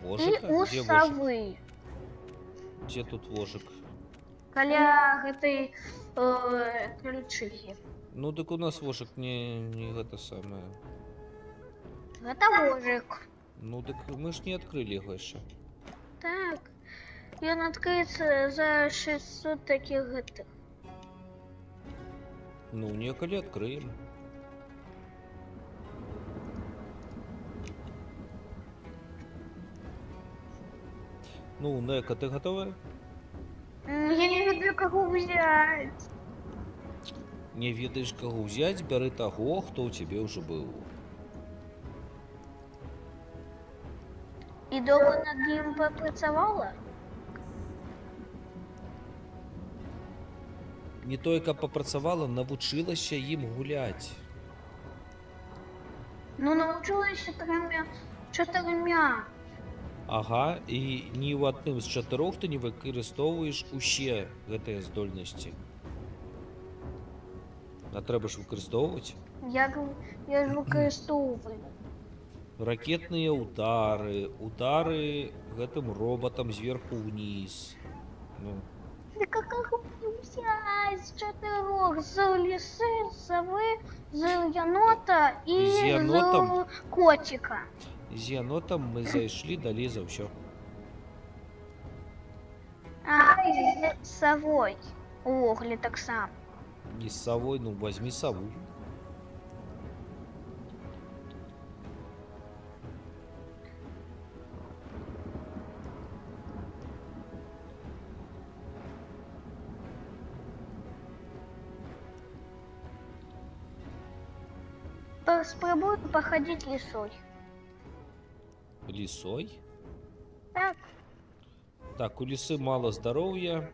і Вожыка? у Дзе вожык? савы. Дзе тут вожык? Каля гэтай крыльчыхі. Ну, дык у нас вожык не гэта самае. Гэта вожык. Ну, дык мы ж не адкрылі яго яшчэ. Так, ён адкрыецца за 600 такіх гэтых. Ну, некалі адкрыем. Ну, Нека, ты готовая? Я не ведаю, каго ўзяць. Не ведаеш, каго ўзяць, бяры таго, хто ў цябе ўжо быў. І доўга над ім папрацавала? Не тое, каб папрацавала, навучылася ім гуляць. Ну, навчилася чотирма. Ага, і ні ў адным з чатырох ты не выкарыстоўваеш усе гэтыя здольнасці. А трэба ж выкарыстоўваць. Я ж використовую. Ракетныя удары, удары гэтым роботам зверху ўніз. Ну, Да какая взять з чотирьох? З лиси, з сови, з єнота і З єнотом? з котика. з янотам мы зайшлі, далі за ўсё. А з совой. Увогуле так само. Не з савой, ну возьми сову. Спробуй походить лесой. Лісой? Так. Так, у лісы мало здароўя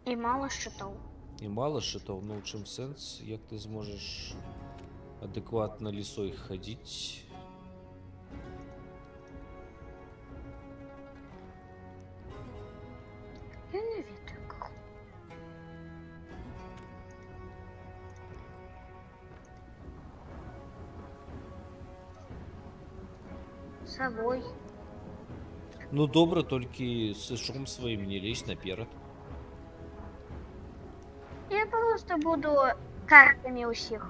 І мало щитов. і мало шытоў. Ну, у чым сэнс, як ты зможаш адэкватна лісой хадзіць? Я не ведаю как. Совой. Ну, добра, толькі сышом сваім не лезь наперад. Я просто буду картами усіх.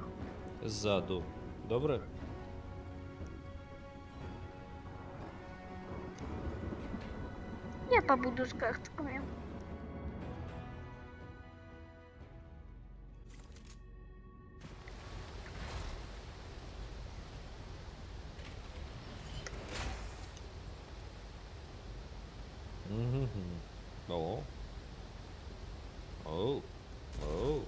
Ззаду. Добра? Я побуду з картками. Угу. О. Оу. Оу.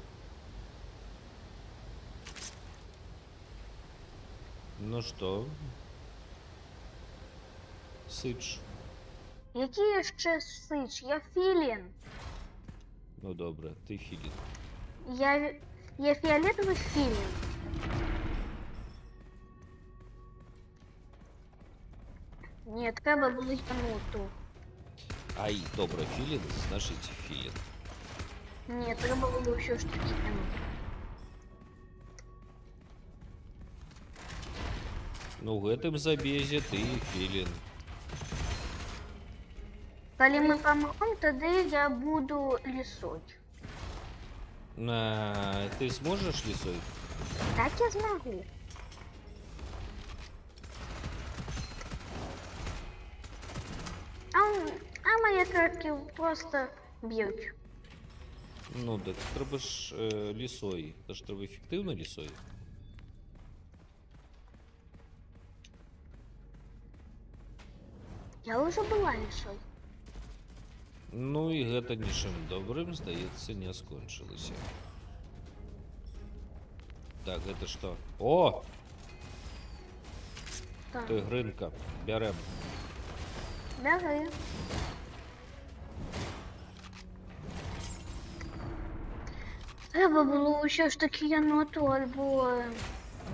Ну що? Сич. Який ще сич? Я філін. Ну добре, ти філін. Я фіолетовий філін. Ні, треба було януту. Ай, добре, філін, значить філін. Ні, треба було все ж таки януту. Ну, в гэтым забезе ты філін. Коли ми помрем, тоді я буду лісой. Ты зможеш лісой? Так я змогу. А мої картки просто б'ють. Ну, так треба ж лісой. Це ж треба ефективно лісой. Я вже була лісой. Ну і гэта нічым добрым, здаецца, не скончылася. Так, гэта што? О! Так, Той грынка. Бярэм. бери. Треба було все ж таки яноту або...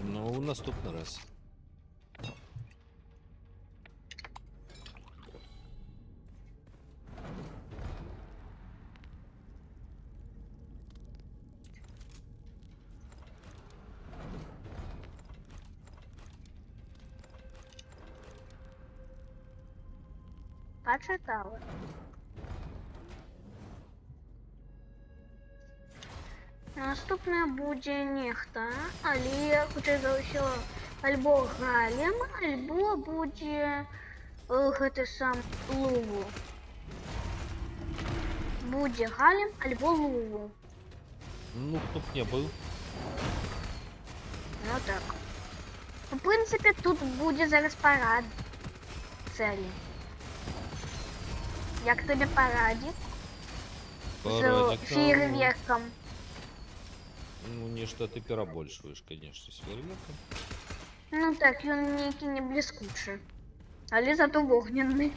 Ну, у наступны раз. Почитала. Наступне буде нехта, але хоча за ўсё альбо галем, альбо буде гэты сам луву. Буде галем альбо луву. Ну, хто б не быў. Ну так. В принципі, тут буде зараз парад цілі. Як тобі парадик? Парадик, З фейерверком. Ну, нешта ты перабольшваеш, конечно, з фейерверком. Ну так, ён нейкі не бліскучы. Але зато вогненны.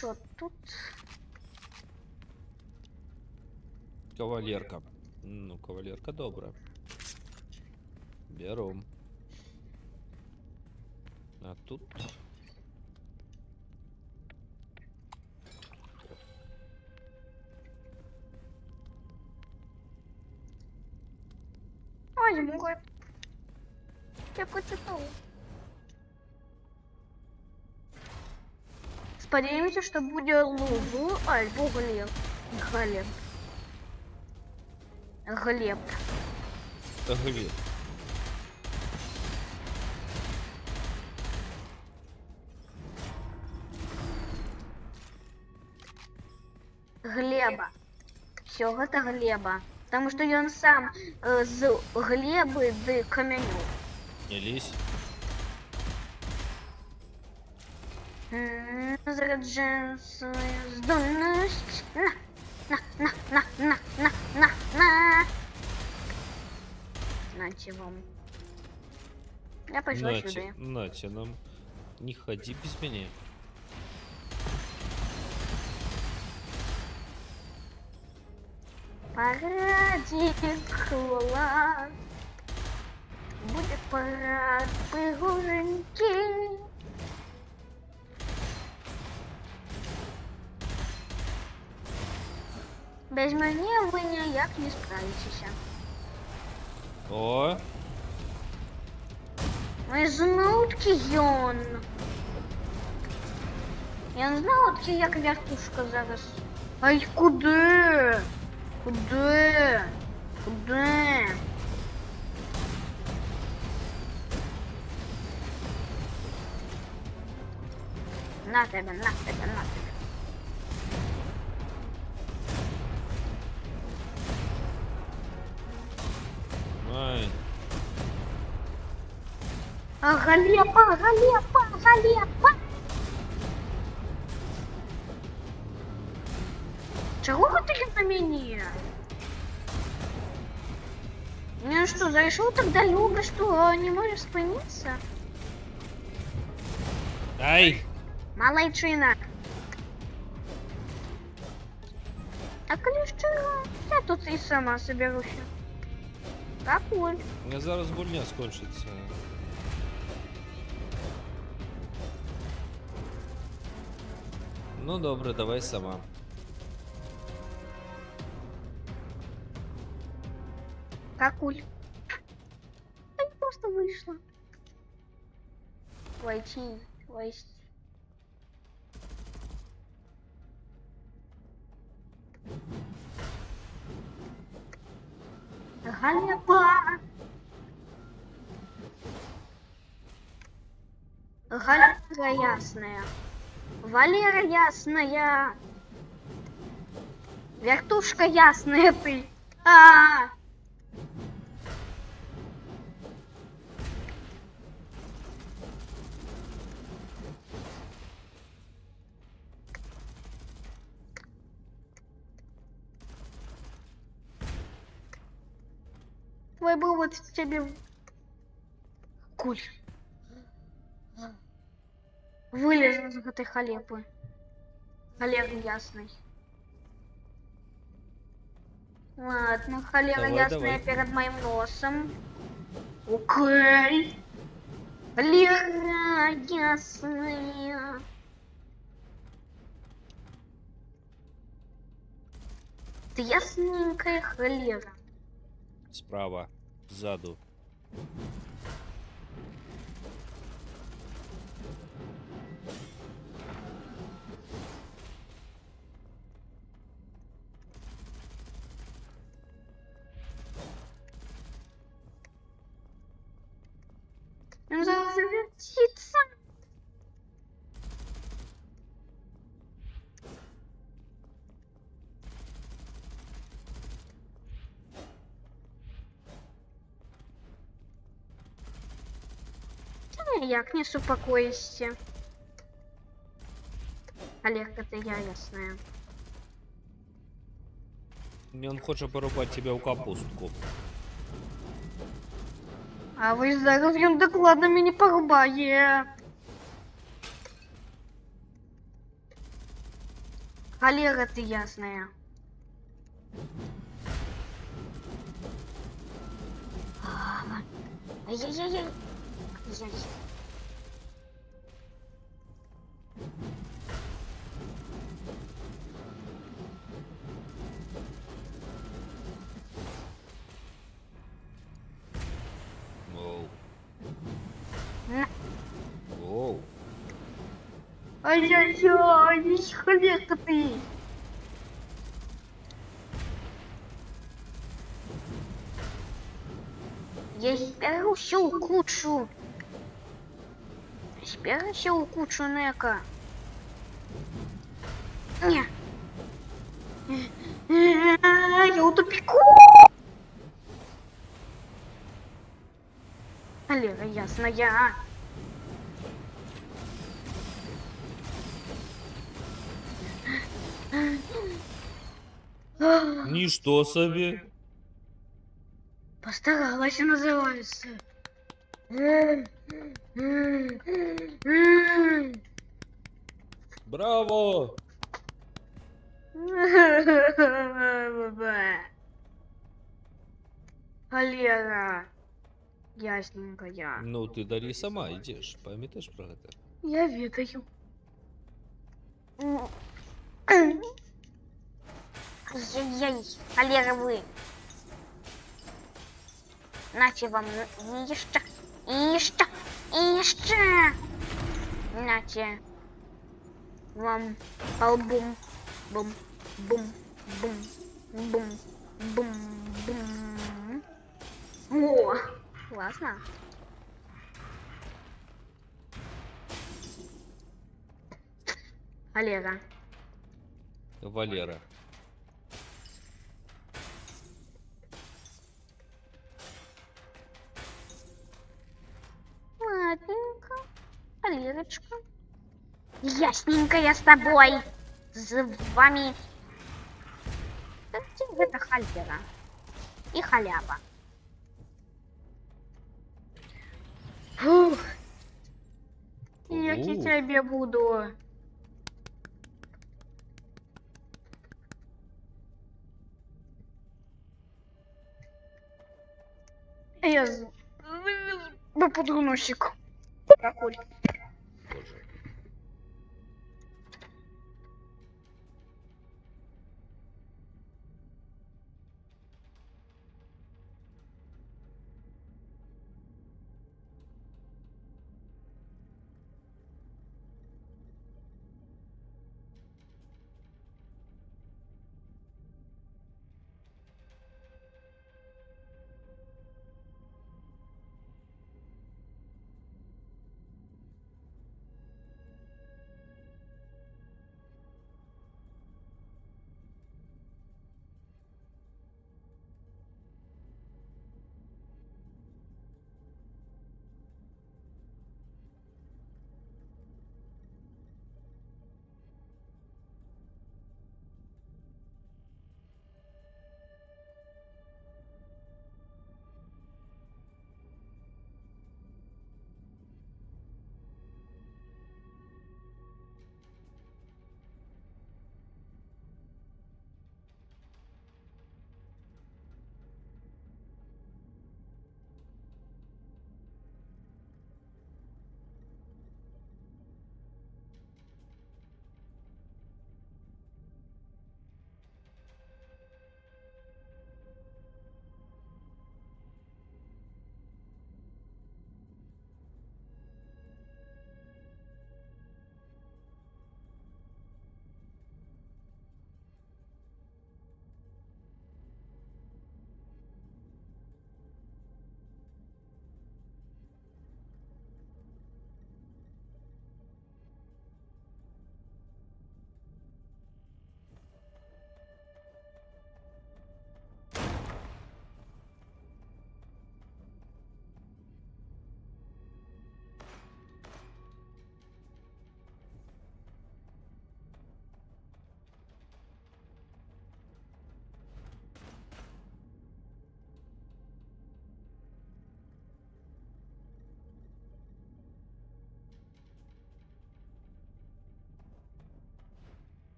Що тут? Кавалерка. Ну, кавалерка добра. Беру. А тут... Возьму. Я почитал. Сподіваємося, що буде лузу, альбо глеб. Глеб. Глеб. Глеб. Глеба. Все, это Глеба. Потому что он сам з глеби до каменю. Не лезь. Заряджаємо свою здольність. На. Нате вам. Я пошла Нате, сюда. нате нам. Не ходи без меня. Парадик хвала. Будет парад пригоженьки. Без мене ви ніяк не справитеся. О, Ми знутки ён. Я не знала, як вертушка зараз. Ай, куди? Куди? Куди? На тебе, на тебе, на тебе. ай. Галепа. Чого ви таки на мені? Ну что, зашел так далеко, что не можешь спиниться? Ай! Малайчина. А коли ж чого? Я тут і сама соберуся. Так, Оль. У меня зараз гульня скончится. Ну добре, давай сама. Какуль. Я просто вышла. Войти. Галепа. Галера ясная. Валера ясная. Вертушка ясная ты. Твой был вот тебе куль. Вылез из этой халепы. Халер ясный. Ладно, холера Давай, ясная давай. перед моим носом. Окей. Холера ясная. Ты ясненькая холера. Справа, сзаду. Он завертится. Як не супокоишься. Олег, это я ясная. Он хочет порубать тебя у капустку. А ви зараз він докладно мені порубає. Холера ты ясная. Ай-яй-яй-яй. Ай-яй. Воу. На. Воу. Ай-яй-яй, холера ты. Я сперу всю кучу. Сперу всю кучу нека. Не. Я у тупику. Холера ясная. Ничто себе. Постаралась называется. Браво! Холера. Ясненькая. Ну, ты далі сама йдеш, пам'ятаєш про це? Я ведаю. Ай-яй-яй, холера вы. Нате вам еще, еще, еще. Нате вам албум, бум, бум, бум, бум, бум, бум. О, классно. Олега. Валера. Ладненько. Олежечка. Ясненько я с тобой. С вами. Это холера. И халява. Фух. Я к Фу. тебе буду. Я попудруносик. Проходит. Боже.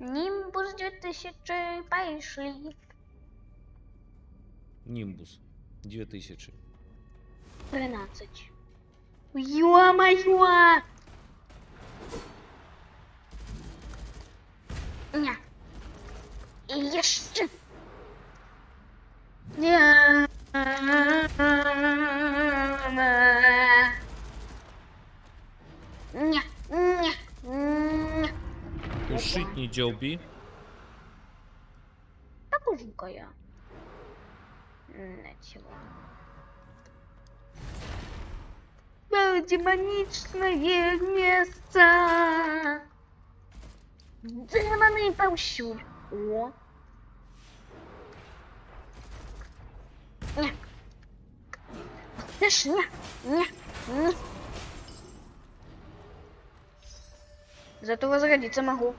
Нимбус 2000, пошли. Нимбус 2000. 13. Ё-моё! Ня. И еще. Ня. Ня. Ня. Ня. Ушить не делби. Такуженькая. Ничего. Демоничное место. Демоны повсюду. О. Ня. Слышь, ня. Ня. Ня. Зато возродиться могу.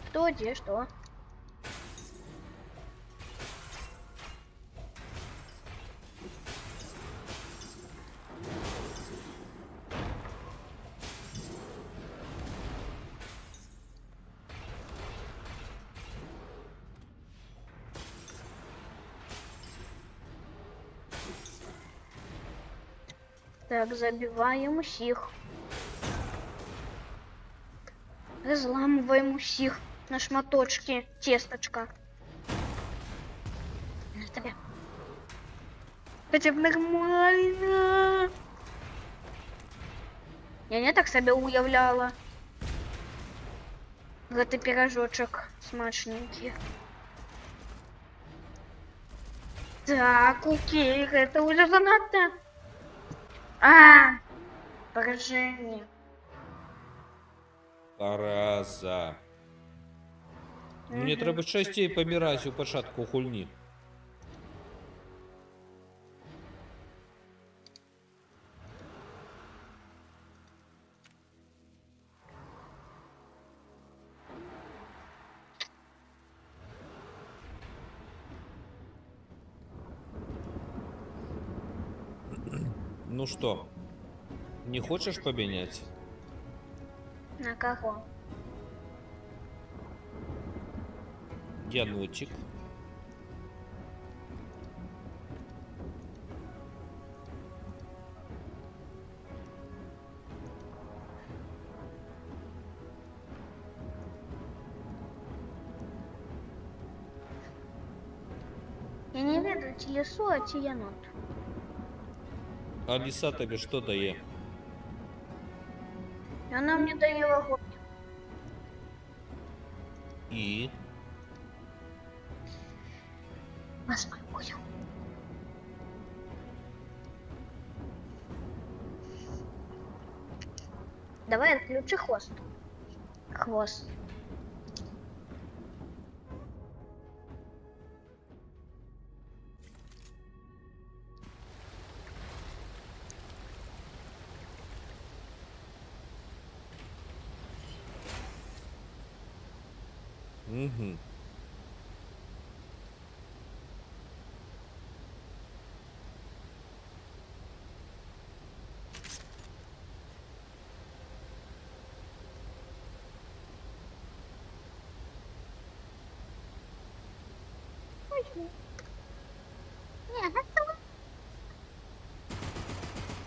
Что, где, что? Так, забиваем усіх. Разламываем усіх на шматочки тесточка. На тебе. Хотя бы нормально. Я не так себе уявляла. Гэты пирожочек смачненький. Так, окей, это уже занадто. Поражение. Параза. Мне треба частей помирать у початку хульни. Ну что, не хочешь поменять? На кого? Яночек. Я не веду, ці лісу, а ці янот. А лиса тебе что дає? Она мне дає огонь. И? Посмотрим. Давай отключи хвост. Хвост. Угу. Не, готово.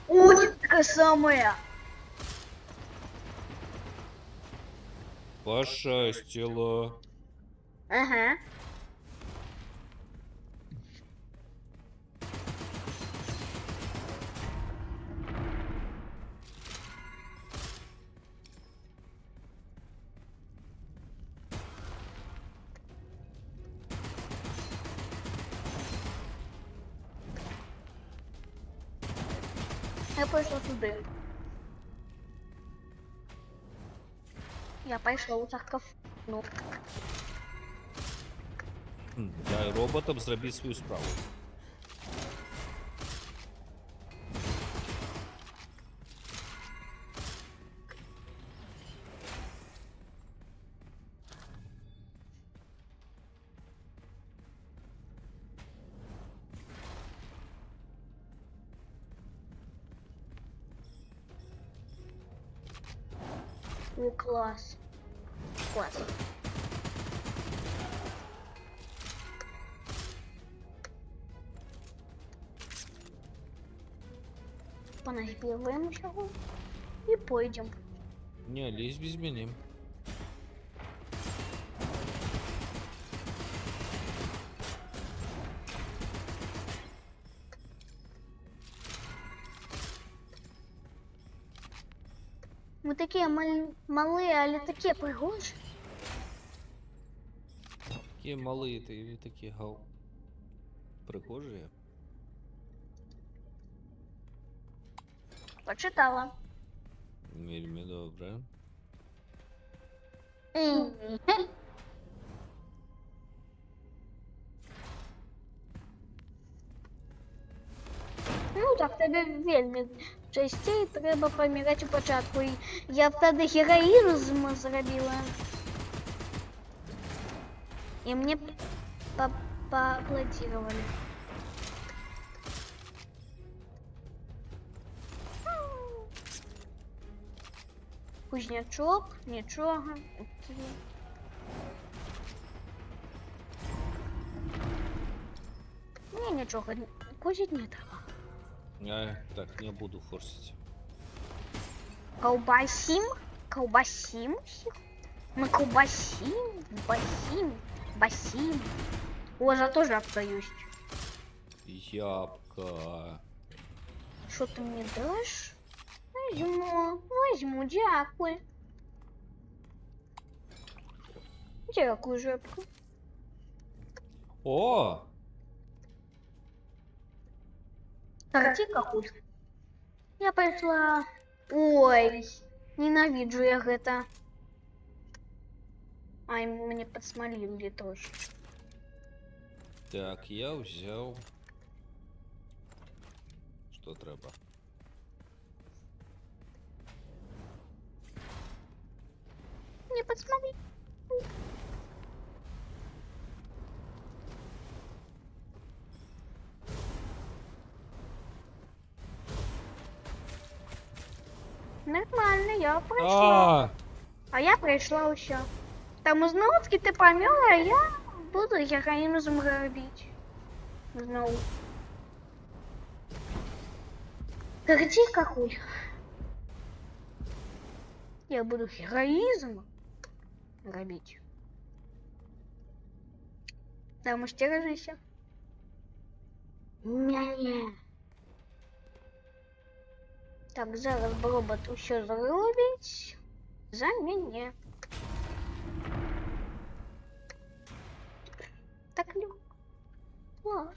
Ой, такая самая. Пошастило. Ага. Я пішла туди. Я пішла у царков. Ну. Дай роботам зробити свою справу. О, класс. Класс. Поназбиваем его и пойдем. Не, лезь без меня. Мы такие малые, але такие пригожі. Такие малые ты или такие прихожие? Почитала. Вельми добре. Ну так, тобі вельми частей треба помирати у початку. І я тоді героїзм зробила. І мені поаплодировали. Кузнячок, нічого. Окей. Ні, нічого, кузить не треба. Так, не буду форсить. Колбасим? Колбасим? Мы колбасим? Басим. О, зато жабка есть. Ябка. Что ты мне дашь? Возьму, дякую. Дякую, жабка. О! Тарти хуй. Я пришла. Ой, ненавиджу я гэта. Ай, мне подсмолили тоже. Так, я взял. Что треба? Не подсмотри. Нормально, я пройшла. А я пройшла еще. Там знову-таки ти помер, а я буду героїнізм робити. Знову. Горди какой. Я буду героизм робить. Там уж держися. Не-не. Так, зараз робот усе зробить за мене. Так легко. Класс.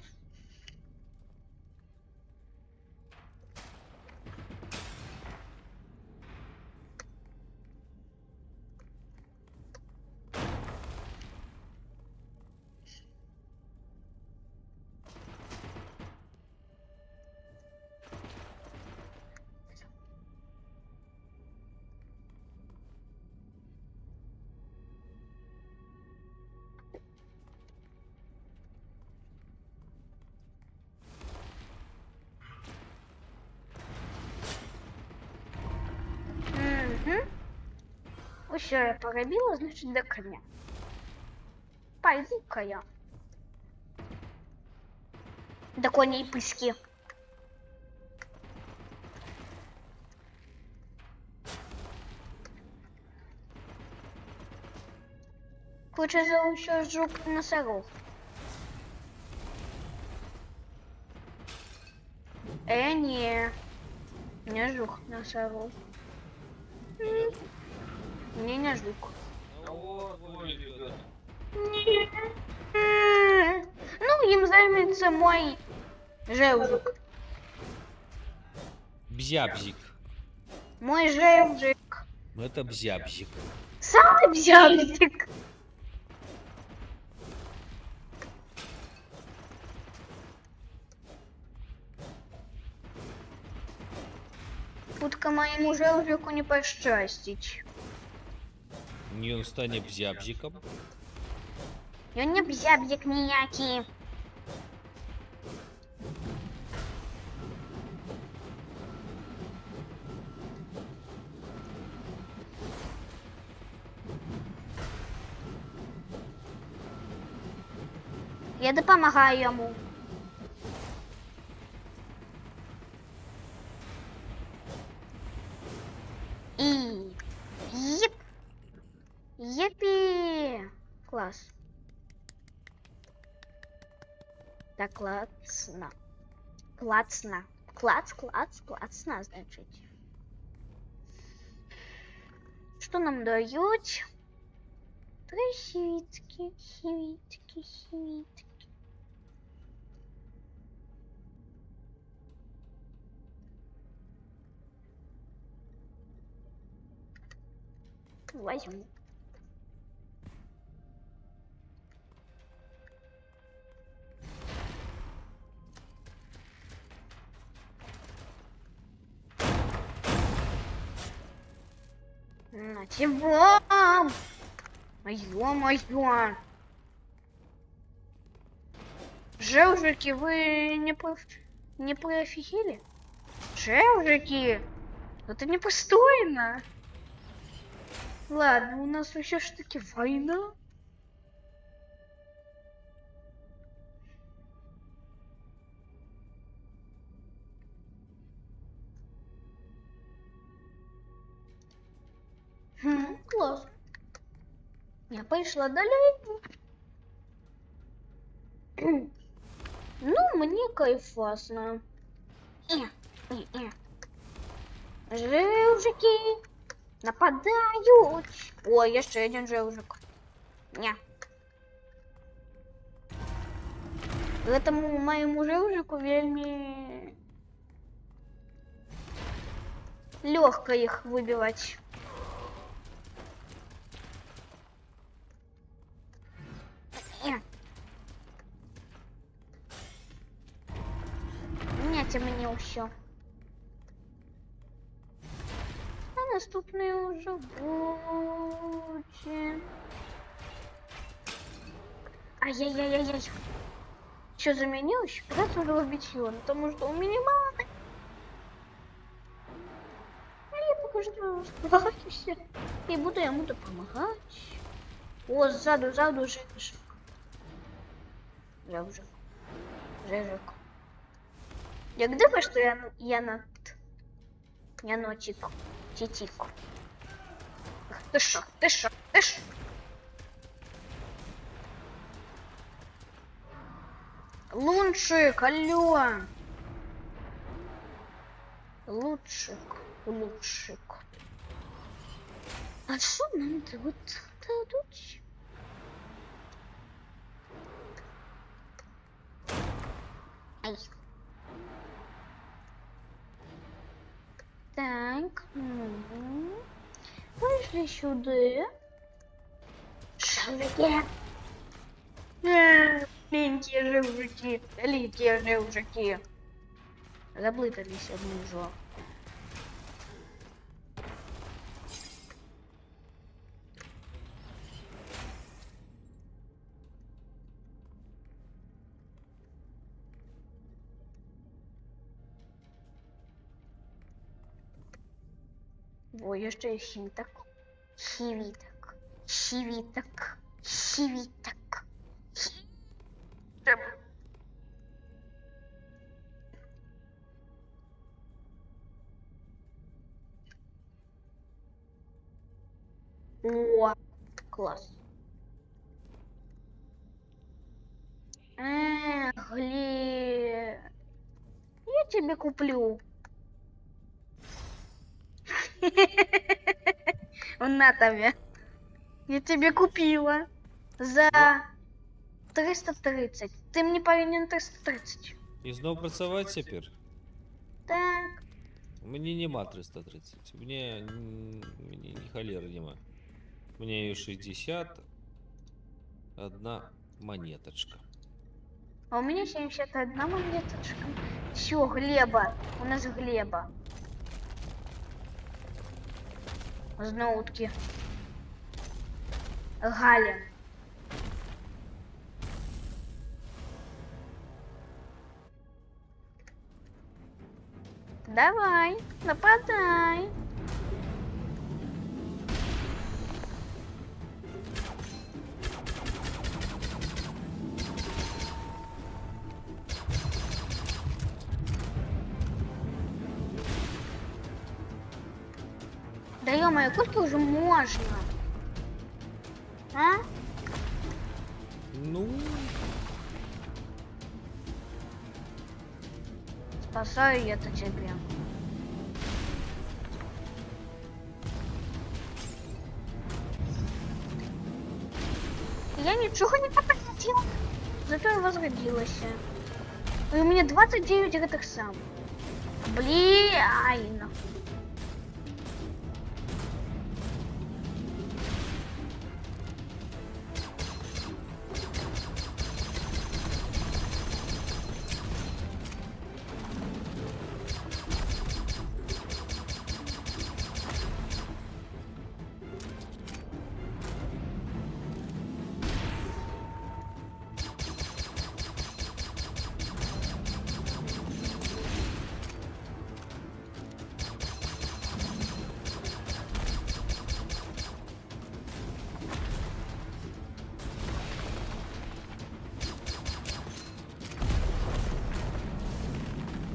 Усе я поробила, значит, до коня. Пойду-ка я. До коней пыски. Лучше за еще жук носорог. Не жук носорог. Не жук. Ну, им займется мой жевжик. Бзябзик. Мой жевжик. Это бзябзик. Самый бзябзик. Утка моему жевжику не пощастить. Не он станет бзябзиком. Ён не бзябзик ніякі. Я допомагаю йому. І... Єп! Єпі! Клас. Так, клацна. Клацна. Клацна, значить. Що нам дають? 3 свитки. Возьму. Нате вам! Ё-моё! Жевжики, вы не проофигели? Жевжики! Это не постойно! Ладно, у нас еще ж таки война. Класс. Я пошла далеко. Ну, мне кайфасно. Жевжики нападают. Ой, еще один жевжик. Не. Этому моему жевжику вельми легко их выбивать. Няте мені все. А наступний уже буде. Ай-яй-яй-яй-яй. Что заменилось? Просто уже убить его, потому что у меня мало. А я пока что справлюсь. И буду ему помогать. О, сзаду жевжик. Жевжик. Як думаєш, що я нотик, тітік. Ти що? Лунчик, алло. Лучшик. А що нам тут дадуть? Ай. Так, вийшли сюди. Жевжики. Лінькі жевжики. Заблитались одну жо. О, jeszcze świtak. Świtak. О, класс. Глеб. Я тебе куплю. На тебе. Я тебе купила за 330. Ты мне повинен 330. І знов працювати тепер? Так. Мені нема 330. Мені ні холери нема. У меня ее 61 монеточка. А у меня 71 монеточка. Все, Глеба. У нас Глеба. Зноутки. Галя. Давай, нападай. Да ё-моё, сколько уже можно? А? Ну, Спасаю я-то тебе. Я ничего не попросила. Зато я возродилась. И у меня 29 этих самых. Блин.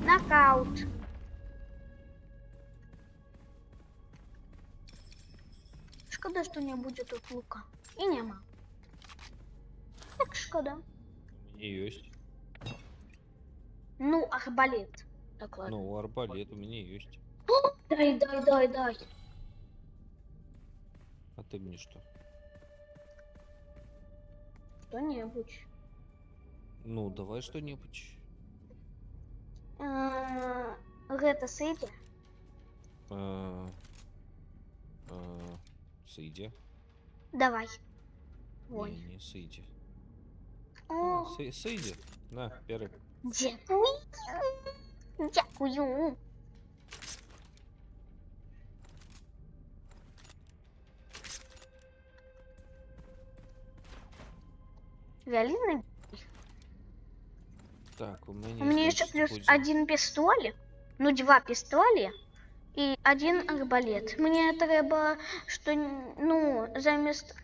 Нокаут. Шкода, что не будет тут лука. И нема. Як шкода. у меня есть. Ну, арбалет. Так, ладно. Ну, арбалет у меня есть. О, дай. А ты мне что? Что-нибудь. Ну, давай что-нибудь. Это сейти? А, Сойди. Давай. Ой. Не сойди. О, Сойди. На, первый. дякую. Дякую. Реально? Так, у У меня, меня еще значит, плюс будет- один пистолет. Ну, 2 пистоли. І один арбалет. Мені треба, що, ну, замість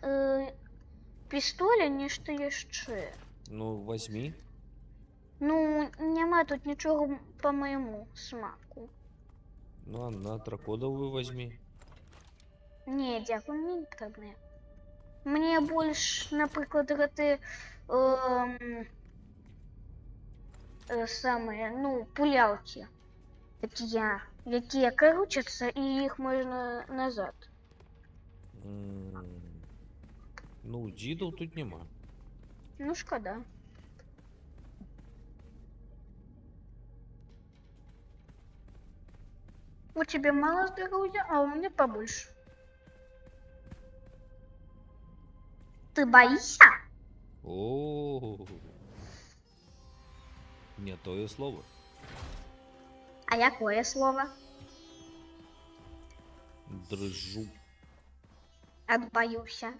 пістоля нечто ще. Ну, возьми. Ну, нема тут нічого по моєму смаку. Ну, а на драконовую возьми. Ні, дякую, мені не потрібно. Мені більш, наприклад, грати саме, ну, пулялки. Такі, які крутяться і їх можна назад. Ну, дидл тут нема. Ну, шкода. У тебя мало здоровья, а у меня побольше. Ты боишься? О, не то и слово. А якое слово? Дрожу. Отбоюся.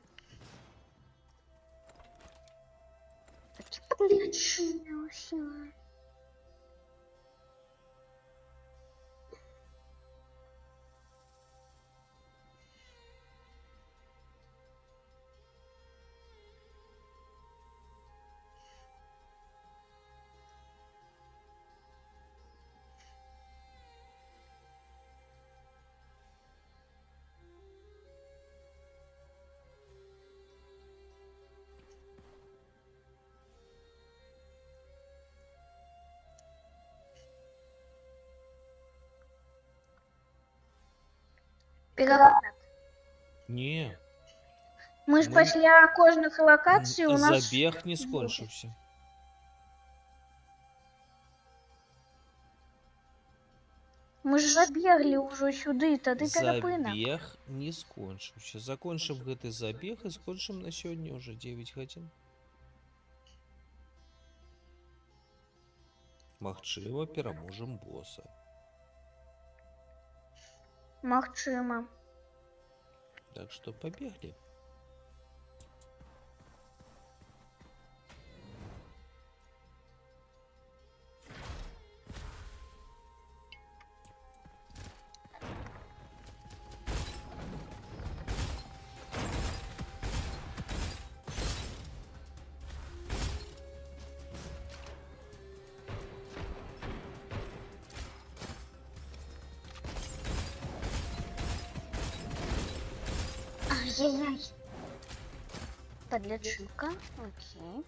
Блядь, шумелся. Переворот. Не, Мы ж Ну, після кожних локацій у нас... забег не скончився. Мы ж забегли уже сюди, тады перепинок. Забег не скончився. Закончим гэты забег и скончим на сегодня уже 9 гадзін. Магчыма, пераможам босса. Магчыма. Так что побегли. Ай-яй-яй. Подлечилка. Окей.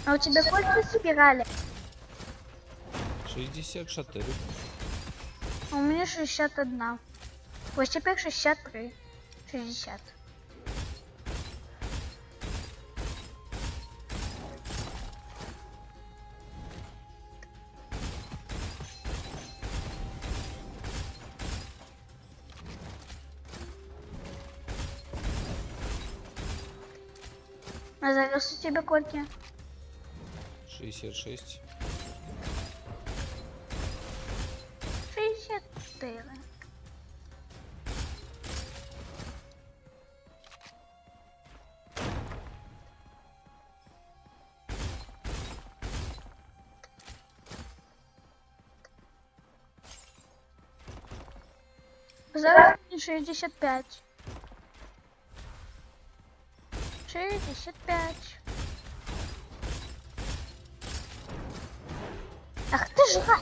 А у тебя сколько спирали? 64. А у меня 61. Ось теперь 63. 60. А зараз у тебя сколько? 66. 64. Зараз мені 65. 65. Ах ты ж гад!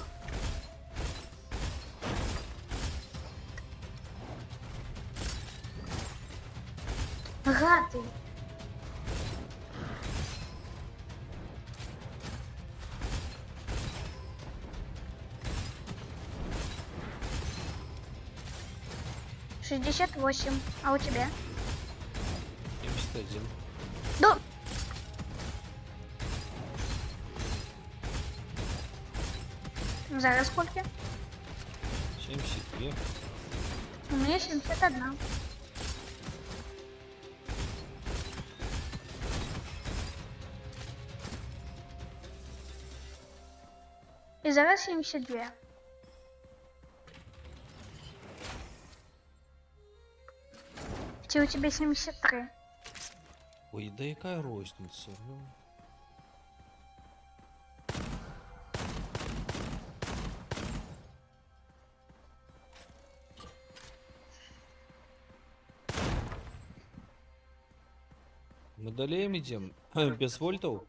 Гады! Шестьдесят восемь. А у тебя? 71. Да. Зараз сколько? 72. У меня 71. И зараз 72. Чи у тебя 73? Ой, да яка розниця? Ну. Мы долеем идем? Без вольтов?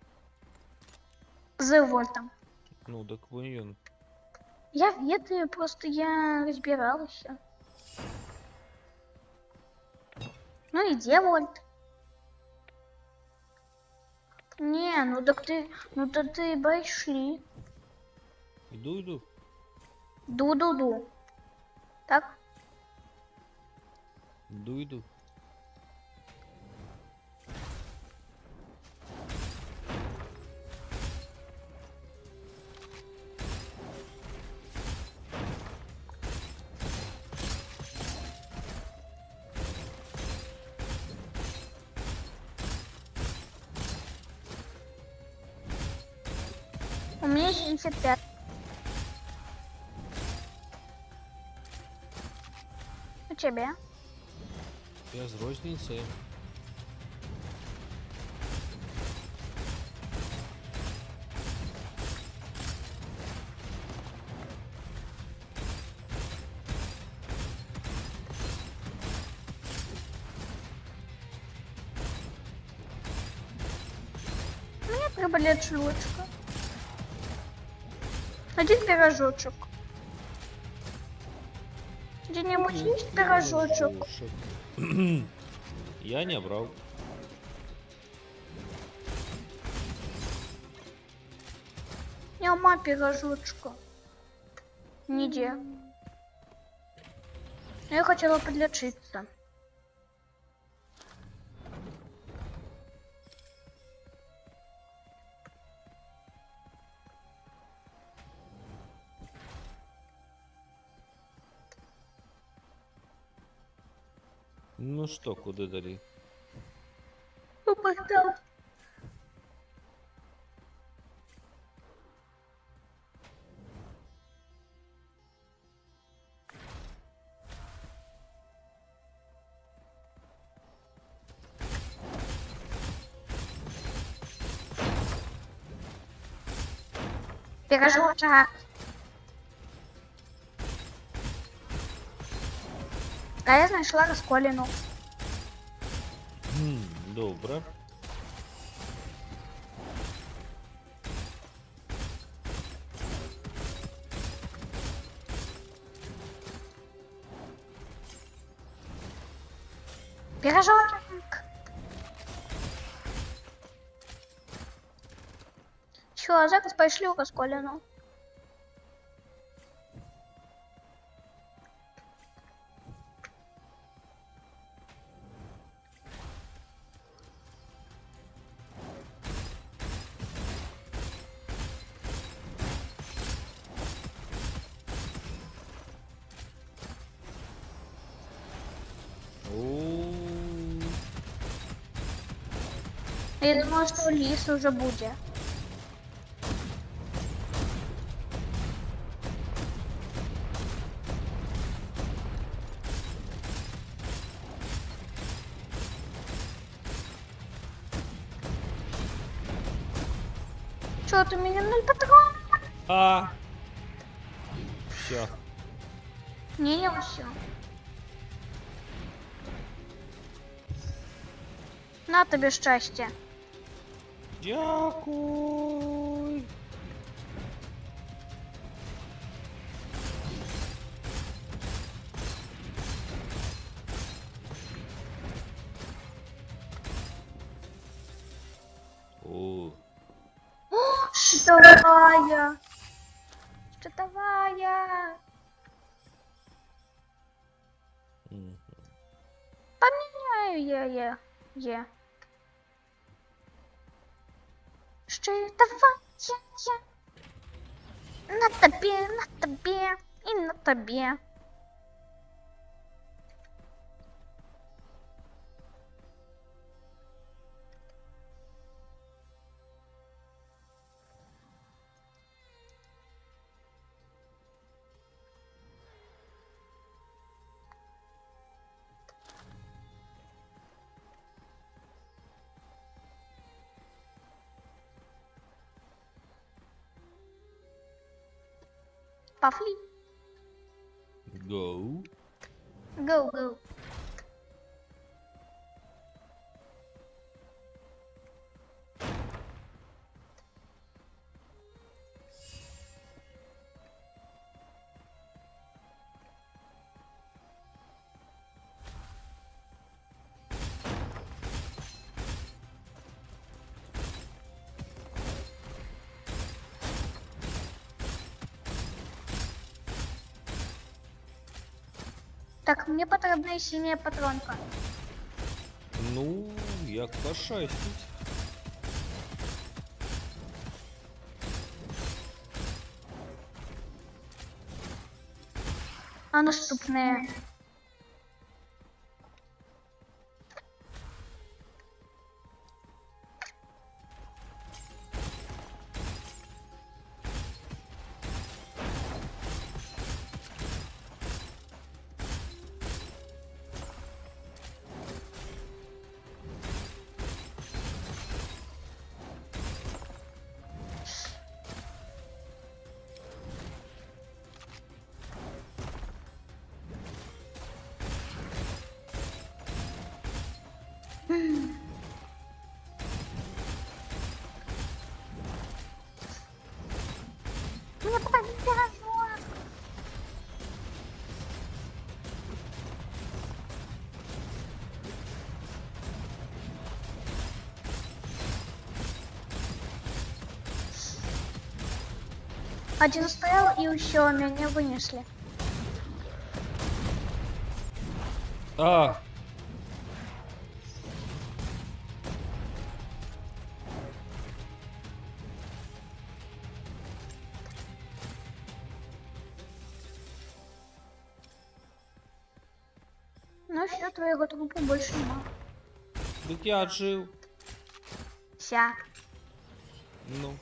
За вольтом. Ну, так вон. Я ведаю, просто я разбиралась. Ну и где вольт? Не, ну так ты, ну то ты большой. Иду. Ду-ду-ду. Так? Иду. У меня 75. У тебя? Без розницы. У меня приболит желудочка. Один пирожочек. Где-нибудь есть пирожочек? Я не брал. Нема пирожочка. Нигде. Я хотела подлечиться. Ну что, куда дали? Попытал. Пирожочек. А я знайшла розколіну. Добре. Пирожочек. Що, зараз пошлю розколіну. О, Я думала, що ліс уже буде. Чё, ты меня 0 патронов? А. Все. Не, все. На тобі щастя. Дякуй. О, Щитовая. Щитовая. мгм. Поменяю я. Щитовая. На тебе и на тебе. Пошли. Go. Go. Так, мне потрібна синяя патронка. Ну, як пощастить. А наступне. Мне покажи пирожок. Один стоял и все, меня вынесли. А, Ну все, твоего трупа больше нема. так я отжил. Вся. Ну,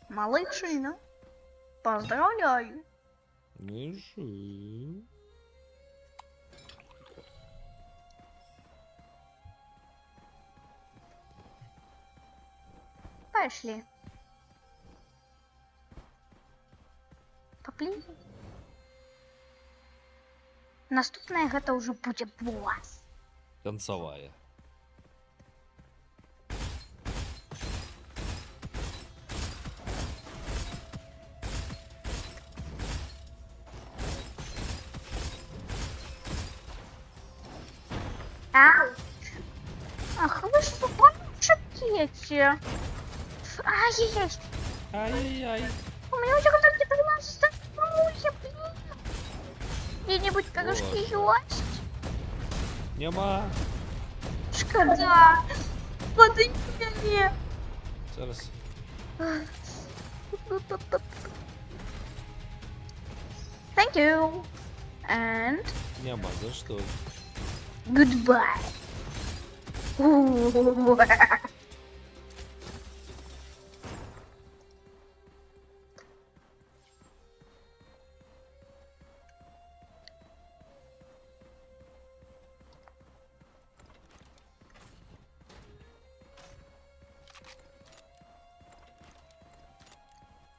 Малышина. Поздравляю. лежи. Пошли. блін. Наступная гэта ўжо будзе босс. Концовая. Ау. Ах, вы что, помните? Ай-яй-яй. Ай-яй-яй. У меня уже готов где-то глаз закрылся, блин. Где-нибудь пирожки Боже. есть? Нема. Шкода. Подойди мне. Зараз. Thank you. And Нема, за что? goodbye.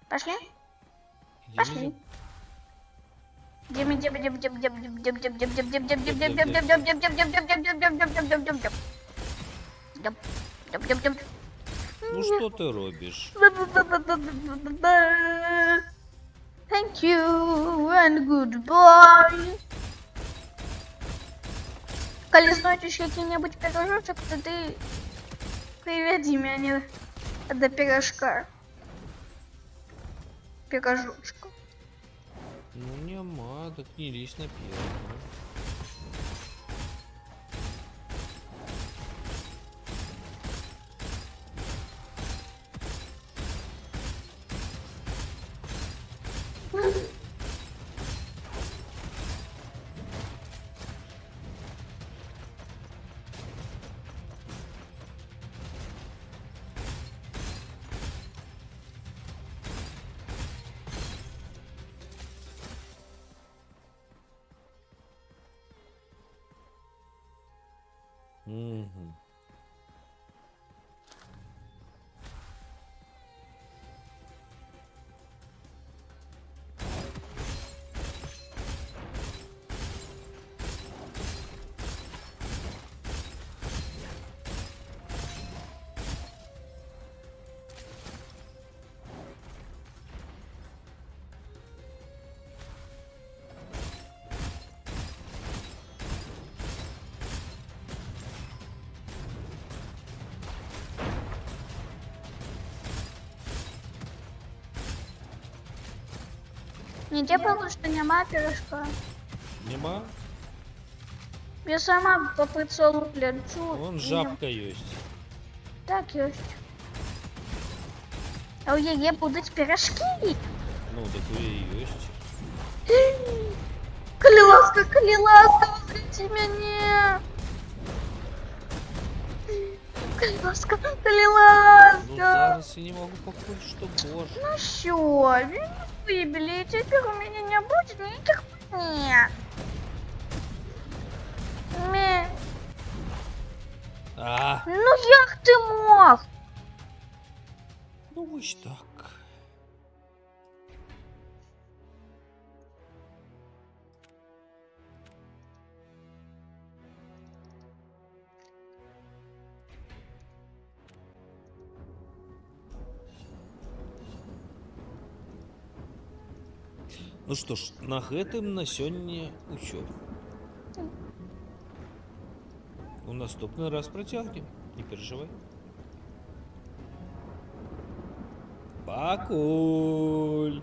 Пошли? Иди, Пошли. иди. Ну что ты робишь? Thank you and goodbye. Коли знайдеш який-небудь пирожочок, то ты приведи меня до пирожка. Пирожочка. Ну нема, так не лезь на первую. Угу. Нигде пока что нема пирожка. Нема? Я сама по прицелу гляджу. Вон і- жабка есть. Так, есть. А у яе будуть пирожки. Ну, так и есть. Калиласка, возврати меня. Калиласка. Ну, зараз я не могу походить, что боже. Ну все, меня выбили, и теперь у меня не будет никаких монет. А, Ну як ты мог? ну ось так. Ну што ж, на гэтым на сёння ўсё. У наступны раз працягнем, не перажывай. Пакуль.